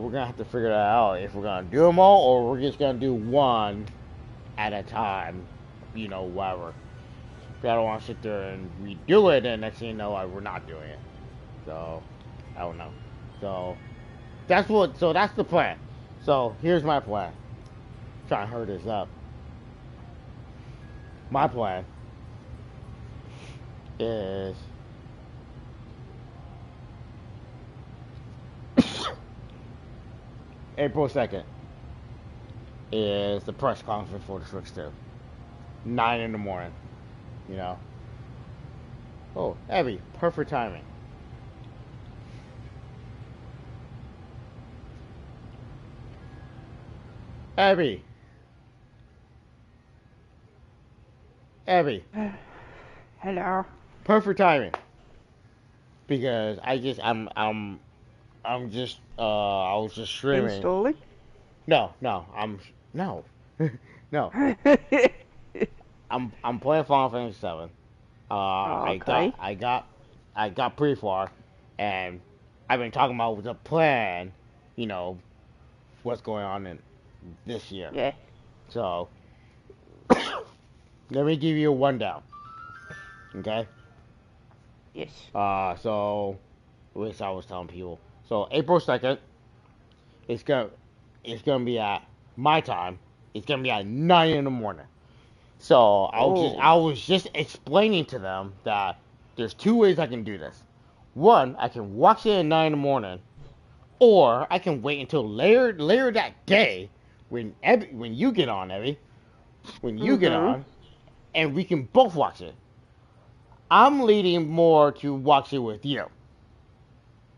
We're gonna have to figure that out if we're gonna do them all or we're just gonna do one at a time. Whatever. I don't want to sit there and redo it, and next thing you know, we're not doing it. So I don't know. So that's the plan. So here's my plan. Trying to hurry this up. My plan is April 2nd is the press conference for the Switch 2. 9 in the morning. Oh, Evie, perfect timing. Evie. Hello. Perfect timing. Because I was just streaming. Installing? No. No. I'm playing Final Fantasy 7. Okay. I got pretty far, and I've been talking about the plan. What's going on in this year. Yeah. So let me give you a rundown. Okay. Yes. So at least I was telling people. So April 2nd, it's gonna be at my time. It's gonna be at 9 in the morning. So I was just explaining to them that there's 2 ways I can do this. One, I can watch it at 9 in the morning, or I can wait until later that day when you get on, Evie, get on, and we can both watch it. I'm leaning more to watch it with you.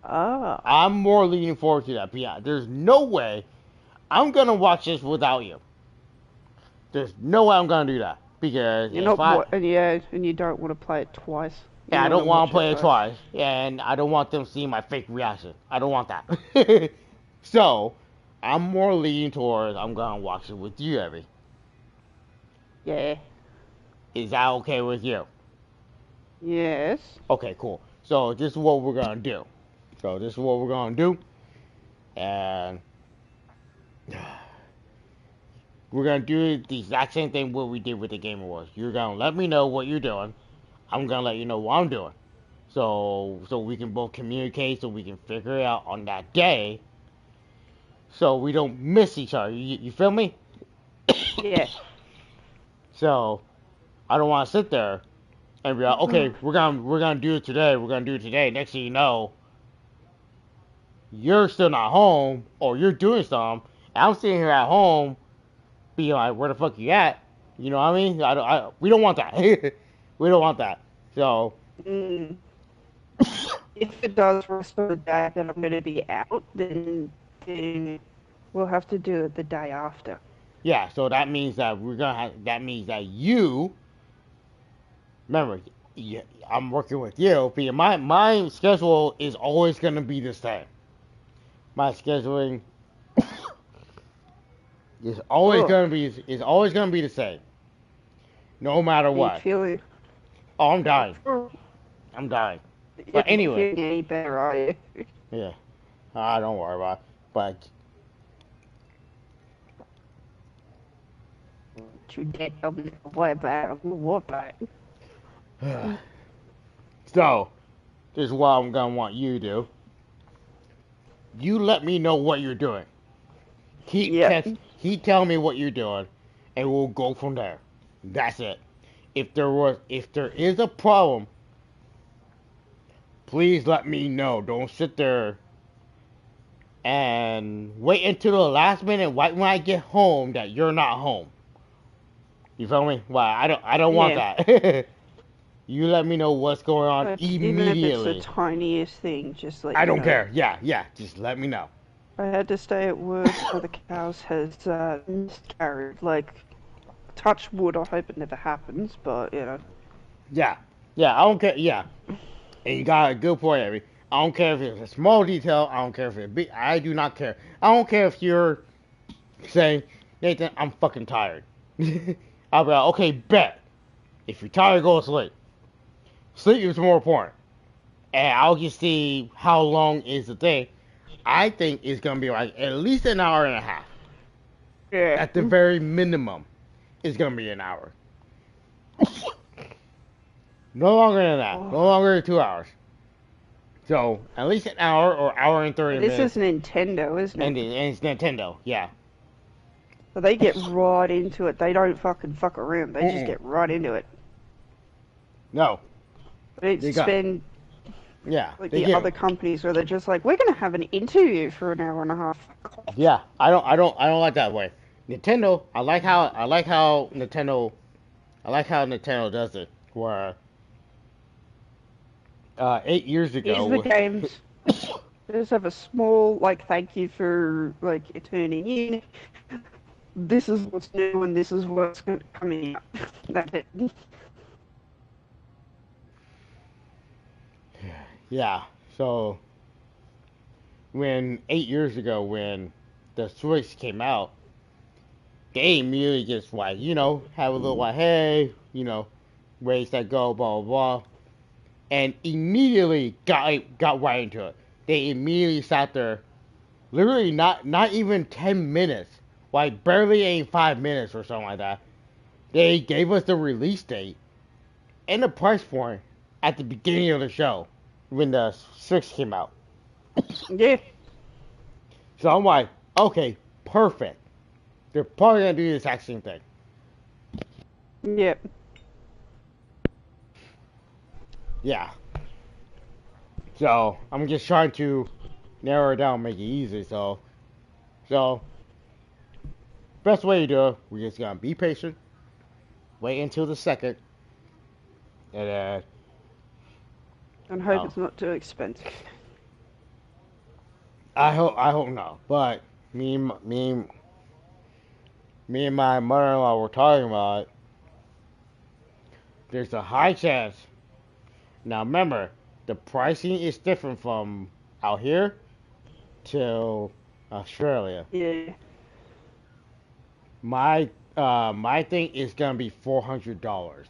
I'm more leaning forward to that. But yeah, there's no way I'm gonna watch this without you. There's no way I'm gonna do that. because You're if not and you don't want to play it twice. I don't want to play it twice, and I don't want them seeing my fake reaction. I don't want that. So, I'm more leaning towards I'm gonna watch it with you, Evie. Yeah. Is that okay with you? Yes. Okay, cool. So this is what we're gonna do. And we're gonna do the exact same thing what we did with the Game Awards. You're gonna let me know what you're doing. I'm gonna let you know what I'm doing. So we can both communicate, so we can figure it out on that day, so we don't miss each other. You feel me? Yeah. So I don't want to sit there and be like, okay, we're gonna do it today. We're gonna do it today. Next thing you know, you're still not home, or you're doing something. And I'm sitting here at home, being like, where the fuck you at? You know what I mean? We don't want that. We don't want that. So. If it does rest on the day that I'm going to be out, then we'll have to do it the day after. Yeah, so that means that that means that you, remember, I'm working with you, but my schedule is always going to be the same. My scheduling is always going to be the same, no matter what. Feeling? Oh, I'm dying. But anyway. You're any better, are you? Yeah. Don't worry about it. But. You did tell me what about? So, this is what I'm going to want you to do. You let me know what you're doing. Keep telling me what you're doing, and we'll go from there. That's it. If there is a problem, please let me know. Don't sit there and wait until the last minute, right when I get home, that you're not home. You feel me? Well, I don't want that. You let me know what's going on immediately. Even if it's the tiniest thing, just like I don't care. Yeah. Just let me know. I had to stay at work where the cows has miscarried. Like, touch wood. I hope it never happens, but you know. Yeah. I don't care. Yeah. And you got a good point, Abby. I don't care if it's a small detail. I don't care if it's big. I do not care. I don't care if you're saying, Nathan, I'm fucking tired. I'll be like, okay, bet. If you're tired, go to sleep. Sleep is more important. And I'll just see how long is the thing. I think it's going to be like at least an hour and a half. Yeah. At the very minimum, it's going to be an hour. No longer than that. No longer than 2 hours. So, at least an hour or hour and 30 minutes. This is Nintendo, isn't it? And it's Nintendo, yeah. So they get right into it. They don't fuck around. They just get right into it. No. They spend... Yeah. Like the other companies where they're just like, we're gonna have an interview for an hour and a half. Yeah, I don't like that way. Nintendo, I like how Nintendo does it. Where 8 years ago, here's the games. Just have a small thank you for tuning in. This is what's new and this is what's coming up. That's it. Yeah, so when 8 years ago when the Switch came out, they immediately just have a little hey, raise that go, blah blah blah, and immediately got right into it. They immediately sat there, literally not even 10 minutes, barely ain't 5 minutes or something like that. They gave us the release date and the price point at the beginning of the show. When the Switch came out. Yeah. So I'm like, okay, perfect. They're probably going to do the exact same thing. Yep. Yeah. So, I'm just trying to narrow it down, make it easy. So, best way to do it, we're just going to be patient, wait until the second, and then and hope it's not too expensive. I hope not. But me and my mother-in-law were talking about it, there's a high chance. Now remember, the pricing is different from out here to Australia. Yeah. My thing is gonna be $400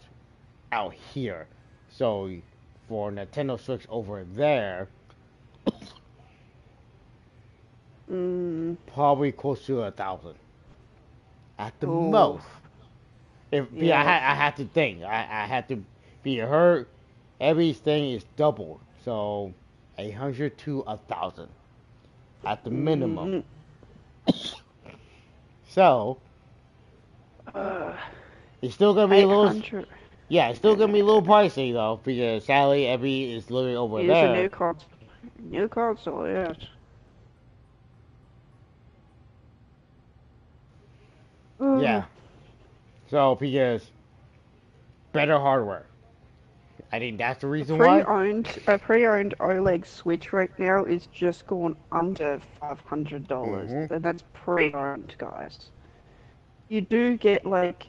out here. So for Nintendo Switch over there, probably close to 1,000 at the most. I had to think. I had to be heard. Everything is doubled, so 800 to 1,000 at the minimum. So it's still gonna be a little. Yeah, it's still gonna be a little pricey though, because sadly, Evie is living over there. It's a new console, yes. Yeah. So because better hardware. I think that's the reason why. A pre-owned OLED Switch right now is just gone under $500, and that's pre-owned, guys. You do get like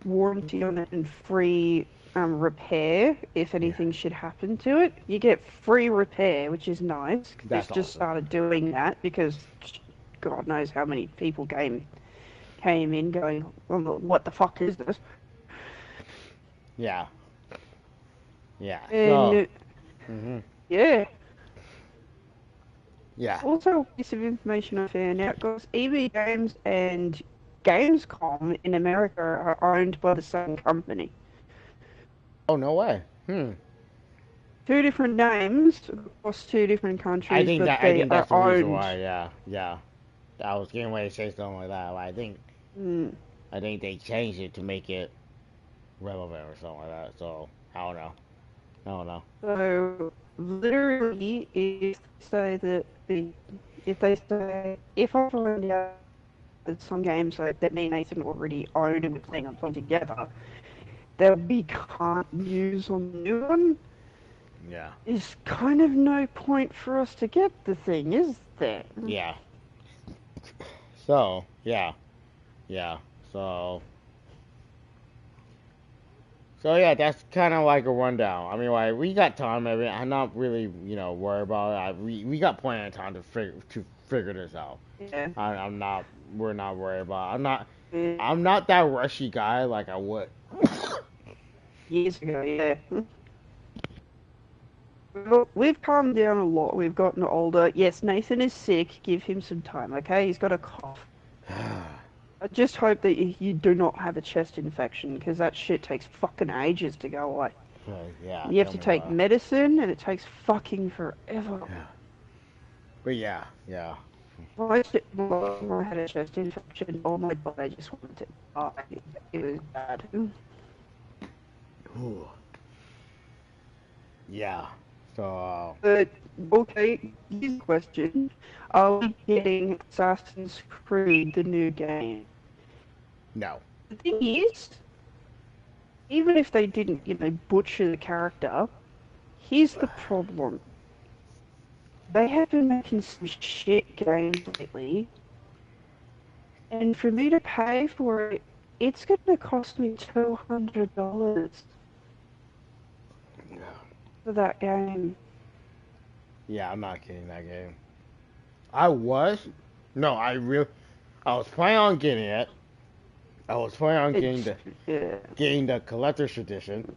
warranty on it and free repair if anything should happen to it. You get free repair, which is nice. They've just started doing that because God knows how many people came in going, well, what the fuck is this? Yeah. Yeah. And, yeah. Yeah. Also, a piece of information I found out, guys, EB Games and Gamescom in America are owned by the same company. Oh, no way. Two different names across two different countries, I think that's the owned. reason why, yeah. I was getting ready to say something like that, but I think they changed it to make it relevant or something like that, so I don't know. So, literally, if I find out that some games that me and Nathan already own and we're playing on them together, that we can't use on the new one, is kind of no point for us to get the thing, is there? Yeah. So, So yeah, that's kind of like a rundown. I mean, like, we got time. I mean, I'm not really, worried about it. We got plenty of time to figure this out. Yeah. We're not worried about it. I'm not that rushy guy like I would years ago. Yeah. We've calmed down a lot. We've gotten older. Yes, Nathan is sick. Give him some time, okay? He's got a cough. I just hope that you do not have a chest infection, because that shit takes fucking ages to go away. Yeah. You have to take medicine, and it takes fucking forever. Yeah. But yeah. When I had a chest infection, oh my god, I just wanted to die. It was bad. Ooh. Yeah. So. But, okay, here's a question. Are we getting Assassin's Creed, the new game? No. The thing is, even if they didn't, butcher the character, here's the problem. They have been making some shit games lately, and for me to pay for it, it's going to cost me $200 for that game. Yeah, I'm not getting that game. I was planning on getting it. I was planning on getting the collector's edition.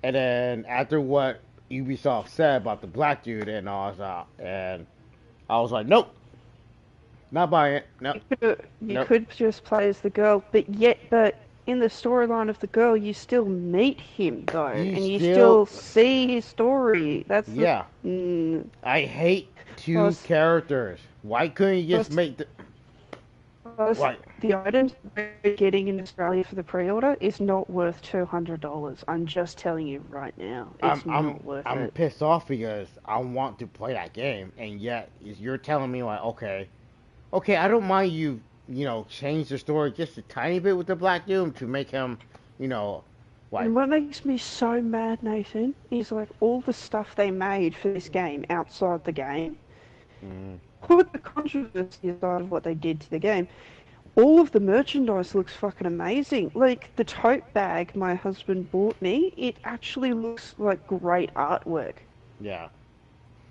And then after what Ubisoft said about the black dude and all that, and I was like, nope, not buying it. Nope. You could just play as the girl, but in the storyline of the girl, you still meet him though, and you still see his story. That's I hate two characters. Why couldn't you just make the? The items we're getting in Australia for the pre-order is not worth $200. I'm just telling you right now. It's not worth it. I'm pissed off because I want to play that game, and yet you're telling me like, okay, I don't mind you, change the story just a tiny bit with the black dude to make him, like. And what makes me so mad, Nathan, is like all the stuff they made for this game outside the game. Put the controversy aside of what they did to the game. all of the merchandise looks fucking amazing. Like, the tote bag my husband bought me, it actually looks like great artwork. Yeah.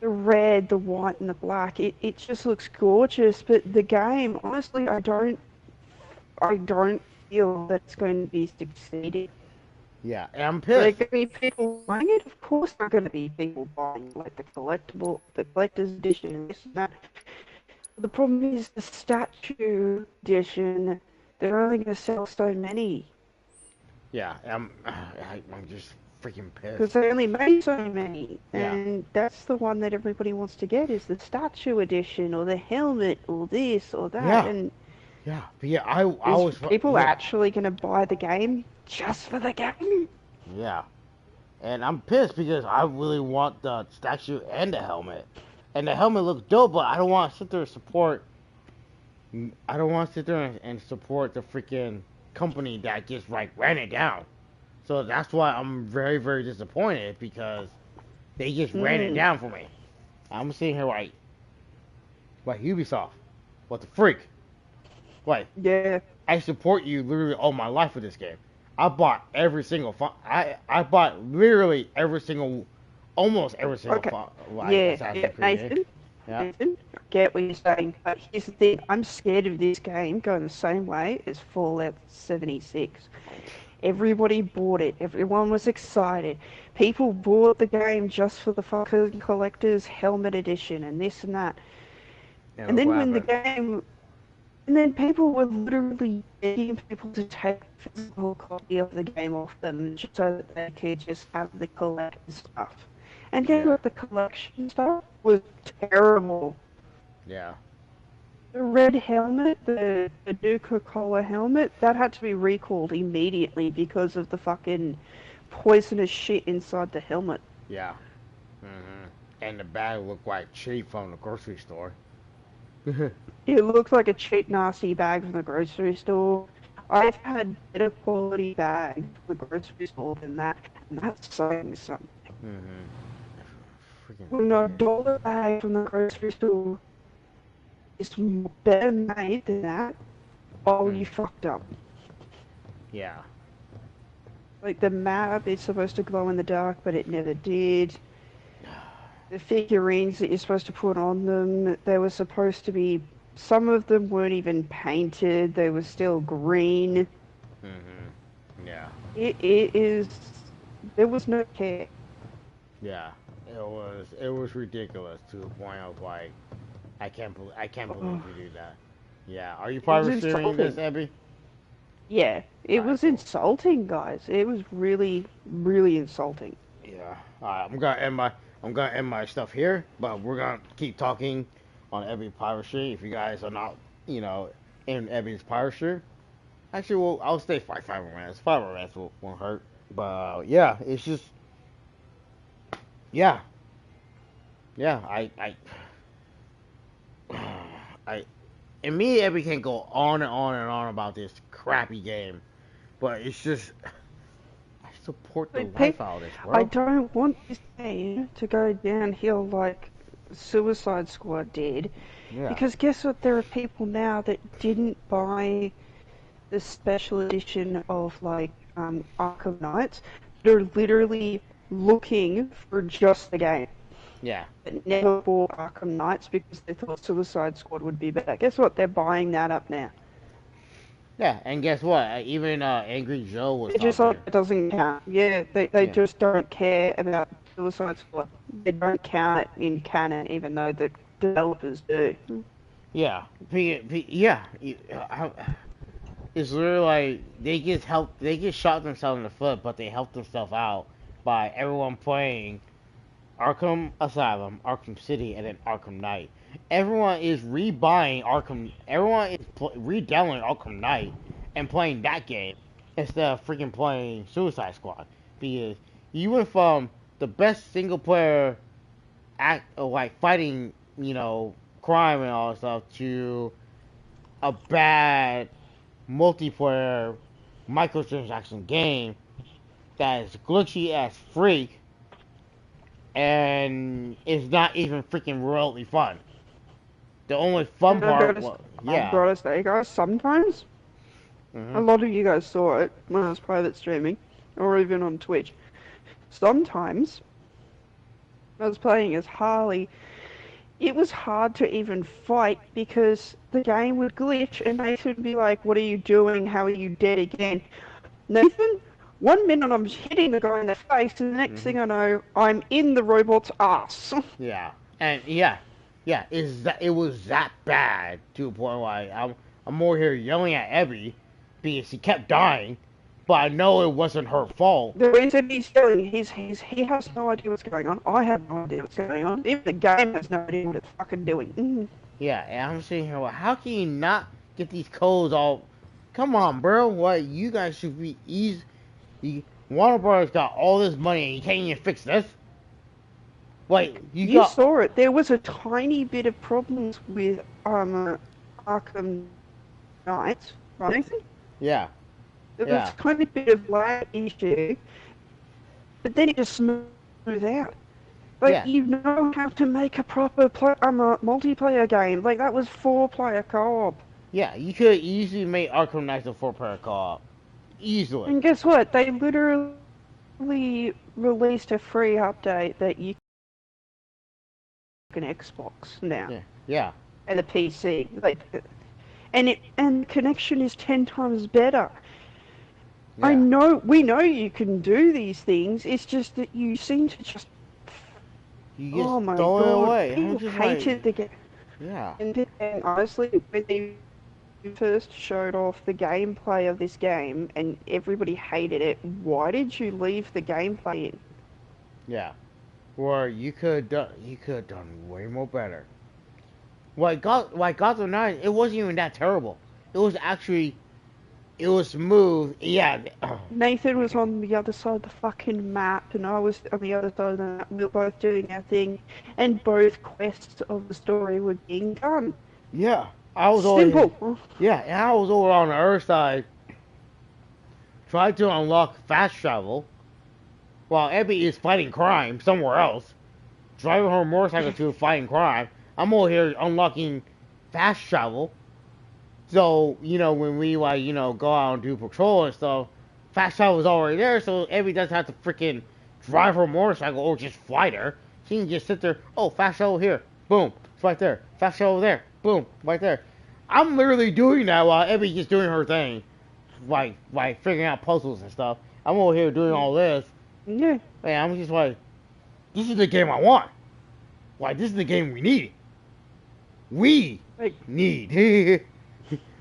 The red, the white, and the black, it just looks gorgeous. But the game, honestly, I don't feel that it's going to be succeeding. Yeah, and I'm Are there pissed. going to be people buying it? Of course there are going to be people buying, like, the collector's edition, and this and that. The problem is the statue edition, they're only going to sell so many. Yeah, I'm just freaking pissed. Because they only made so many. Yeah. And that's the one that everybody wants to get, is the statue edition, or the helmet, or this, or that. Yeah. And Yeah, but yeah, I was... people yeah. actually going to buy the game just for the game? Yeah. And I'm pissed because I really want the statue and the helmet. And the helmet looks dope, but I don't want to sit there and support... I don't want to sit there and support the freaking company that just, like, ran it down. So that's why I'm very, very disappointed, because they just ran it down for me. I'm sitting here like Ubisoft, what the freak? Like, yeah, I support you literally all my life with this game. I bought every single I bought literally every single, almost every single Assassin's Creed Nathan, game. Yeah. Nathan, I get what you're saying, but here's the thing, I'm scared of this game going the same way as Fallout 76. Everybody bought it, everyone was excited. People bought the game just for the fucking collector's helmet edition and this and that. And then when the game... And then people were literally begging people to take a physical copy of the game off them just so that they could just have the collection stuff. And guess what? The collection stuff was terrible. Yeah. The red helmet, the Nuka-Cola helmet, that had to be recalled immediately because of the fucking poisonous shit inside the helmet. Yeah. And the bag looked like cheap from the grocery store. It looks like a cheap, nasty bag from the grocery store. I've had better quality bags from the grocery store than that, and that's saying something. When a dollar bag from the grocery store is better made than that, you fucked up. Yeah. Like, the map is supposed to glow in the dark, but it never did. The figurines that you're supposed to put on them, they were supposed to be... Some of them weren't even painted, they were still green. Yeah. It is... There was no care. Yeah. It was ridiculous to the point of, like, I can't believe you do that. Yeah. Are you private streaming this, Abby? Yeah. It was insulting, guys. It was really, really insulting. Yeah. Alright, I'm gonna end my stuff here, but we're gonna keep talking on Ebby's pirate stream. If you guys are not, in Ebby's pirate stream, actually, I'll stay 5 minutes. 5 minutes won't hurt. But yeah, it's just, yeah, and me and Ebby can go on and on and on about this crappy game, but it's just. Support the life out of this, bro. I don't want this game to go downhill like Suicide Squad did. Yeah. Because guess what? There are people now that didn't buy the special edition of, like, Arkham Knights. They're literally looking for just the game. Yeah. But never bought Arkham Knights because they thought Suicide Squad would be better. Guess what? They're buying that up now. Yeah, and guess what? Even Angry Joe was. It's just like it doesn't count. Yeah, they just don't care about Suicide Squad. They don't count it in canon, even though the developers do. Yeah, yeah. It's literally like they just shot themselves in the foot, but they helped themselves out by everyone playing Arkham Asylum, Arkham City, and then Arkham Knight. Everyone is rebuying Arkham. Everyone is redownloading Arkham Knight and playing that game instead of freaking playing Suicide Squad. Because you went from the best single player act, like fighting, crime and all that stuff, to a bad multiplayer microtransaction game that is glitchy as freak and is not even freaking remotely fun. the only fun And part I've was, got to say, guys, sometimes, a lot of you guys saw it when I was private streaming, or even on Twitch. Sometimes, I was playing as Harley, it was hard to even fight because the game would glitch and Nathan would be like, what are you doing? How are you dead again? Nathan, 1 minute I'm hitting the guy in the face and the next thing I know, I'm in the robot's ass. Yeah, and it was that bad to a point where I'm more here yelling at Abby because she kept dying, but I know it wasn't her fault. The reason he's yelling, he has no idea what's going on. I have no idea what's going on. Even the game has no idea what it's fucking doing. Yeah, and I'm sitting here, well, how can you not get these codes all? Come on, bro. What, you guys should be easy. Warner Brothers got all this money and you can't even fix this? Wait, you saw it. There was a tiny bit of problems with Arkham Knight, right? Yeah. There was a tiny bit of lag issue, but then it just smoothed out. Like, you know how to make a proper multiplayer game. Like, that was 4-player co-op. Yeah, you could easily make Arkham Knight a 4-player co-op. Easily. And guess what? They literally released a free update that you can Xbox now. Yeah. And the PC. Like, and the connection is 10 times better. Yeah. We know you can do these things. It's just that you seem to just. You just oh my throw god! it away. People hated the game. Yeah. And honestly, when they first showed off the gameplay of this game, and everybody hated it, why did you leave the gameplay in? Yeah. Or you could have done way more better. Gotham Knight, it wasn't even that terrible. It was smooth. Yeah. Nathan was on the other side of the fucking map, and I was on the other side of the map. We were both doing our thing, and both quests of the story were being done. Yeah. I was simple. And I was over on the other side, trying to unlock fast travel, while Abby is fighting crime somewhere else, driving her motorcycle to fighting crime. I'm over here unlocking fast travel. So, when we, go out and do patrol and stuff, fast travel is already there, so Abby doesn't have to freaking drive her motorcycle or just fly there. She can just sit there, oh, fast travel here, boom, it's right there. Fast travel there, boom, right there. I'm literally doing that while Abby's just doing her thing, like figuring out puzzles and stuff. I'm over here doing all this. Yeah. And I'm just like, this is the game I want. This is the game we need. We need.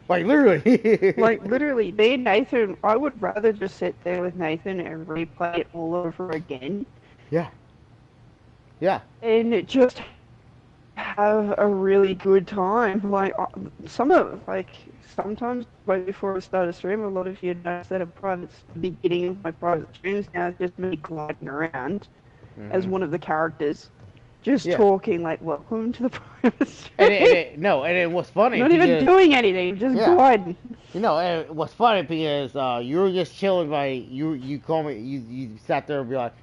Literally, me and Nathan, I would rather just sit there with Nathan and replay it all over again. Yeah. Yeah. And just have a really good time. Sometimes right before I start a stream, a lot of you notice that the beginning of my private streams now is just me gliding around as one of the characters. Just talking like, welcome to the private stream. And it was funny. Not even doing anything, just gliding. And what's funny because you were just chilling you call me, you sat there and be like,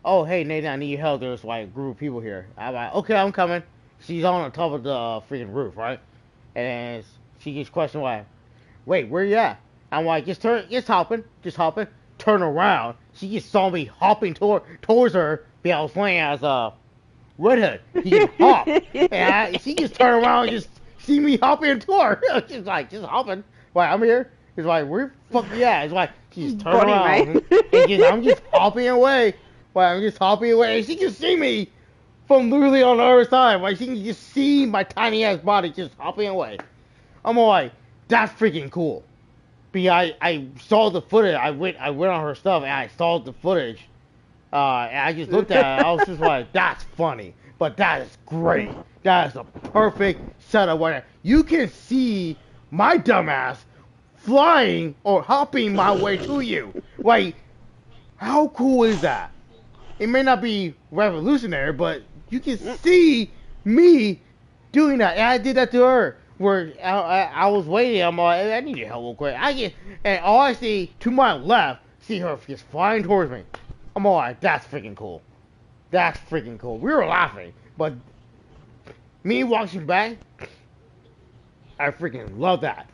oh, hey, Nathan, I need your help. There's a group of people here. I'm like, okay, I'm coming. She's on top of the freaking roof, right? And she gets questioned why, wait, where you at? I'm like, just hopping, turn around. She just saw me hopping towards her because I was playing as Red Hood. He can hop. And she just turned around and just see me hopping into her. She's like, just hopping. Like, I'm here. He's like, where the fuck you at? It's like, she just turned around. And I'm just hopping away. And she can see me from literally on the other side. She can just see my tiny ass body just hopping away. I'm like, that's freaking cool. Because I saw the footage. I went on her stuff and I saw the footage. And I just looked at it. I was just like, that's funny. But that is great. That is a perfect setup where you can see my dumbass flying or hopping my way to you. How cool is that? It may not be revolutionary, but you can see me doing that. And I did that to her. Where I was waiting. I'm like, I need your help real quick. And all I see to my left, see her just flying towards me. I'm all like, that's freaking cool. We were laughing, but me watching back, I freaking love that.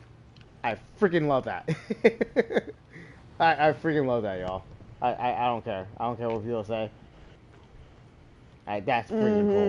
I freaking love that. I freaking love that, y'all. I don't care. I don't care what people say. That's freaking cool.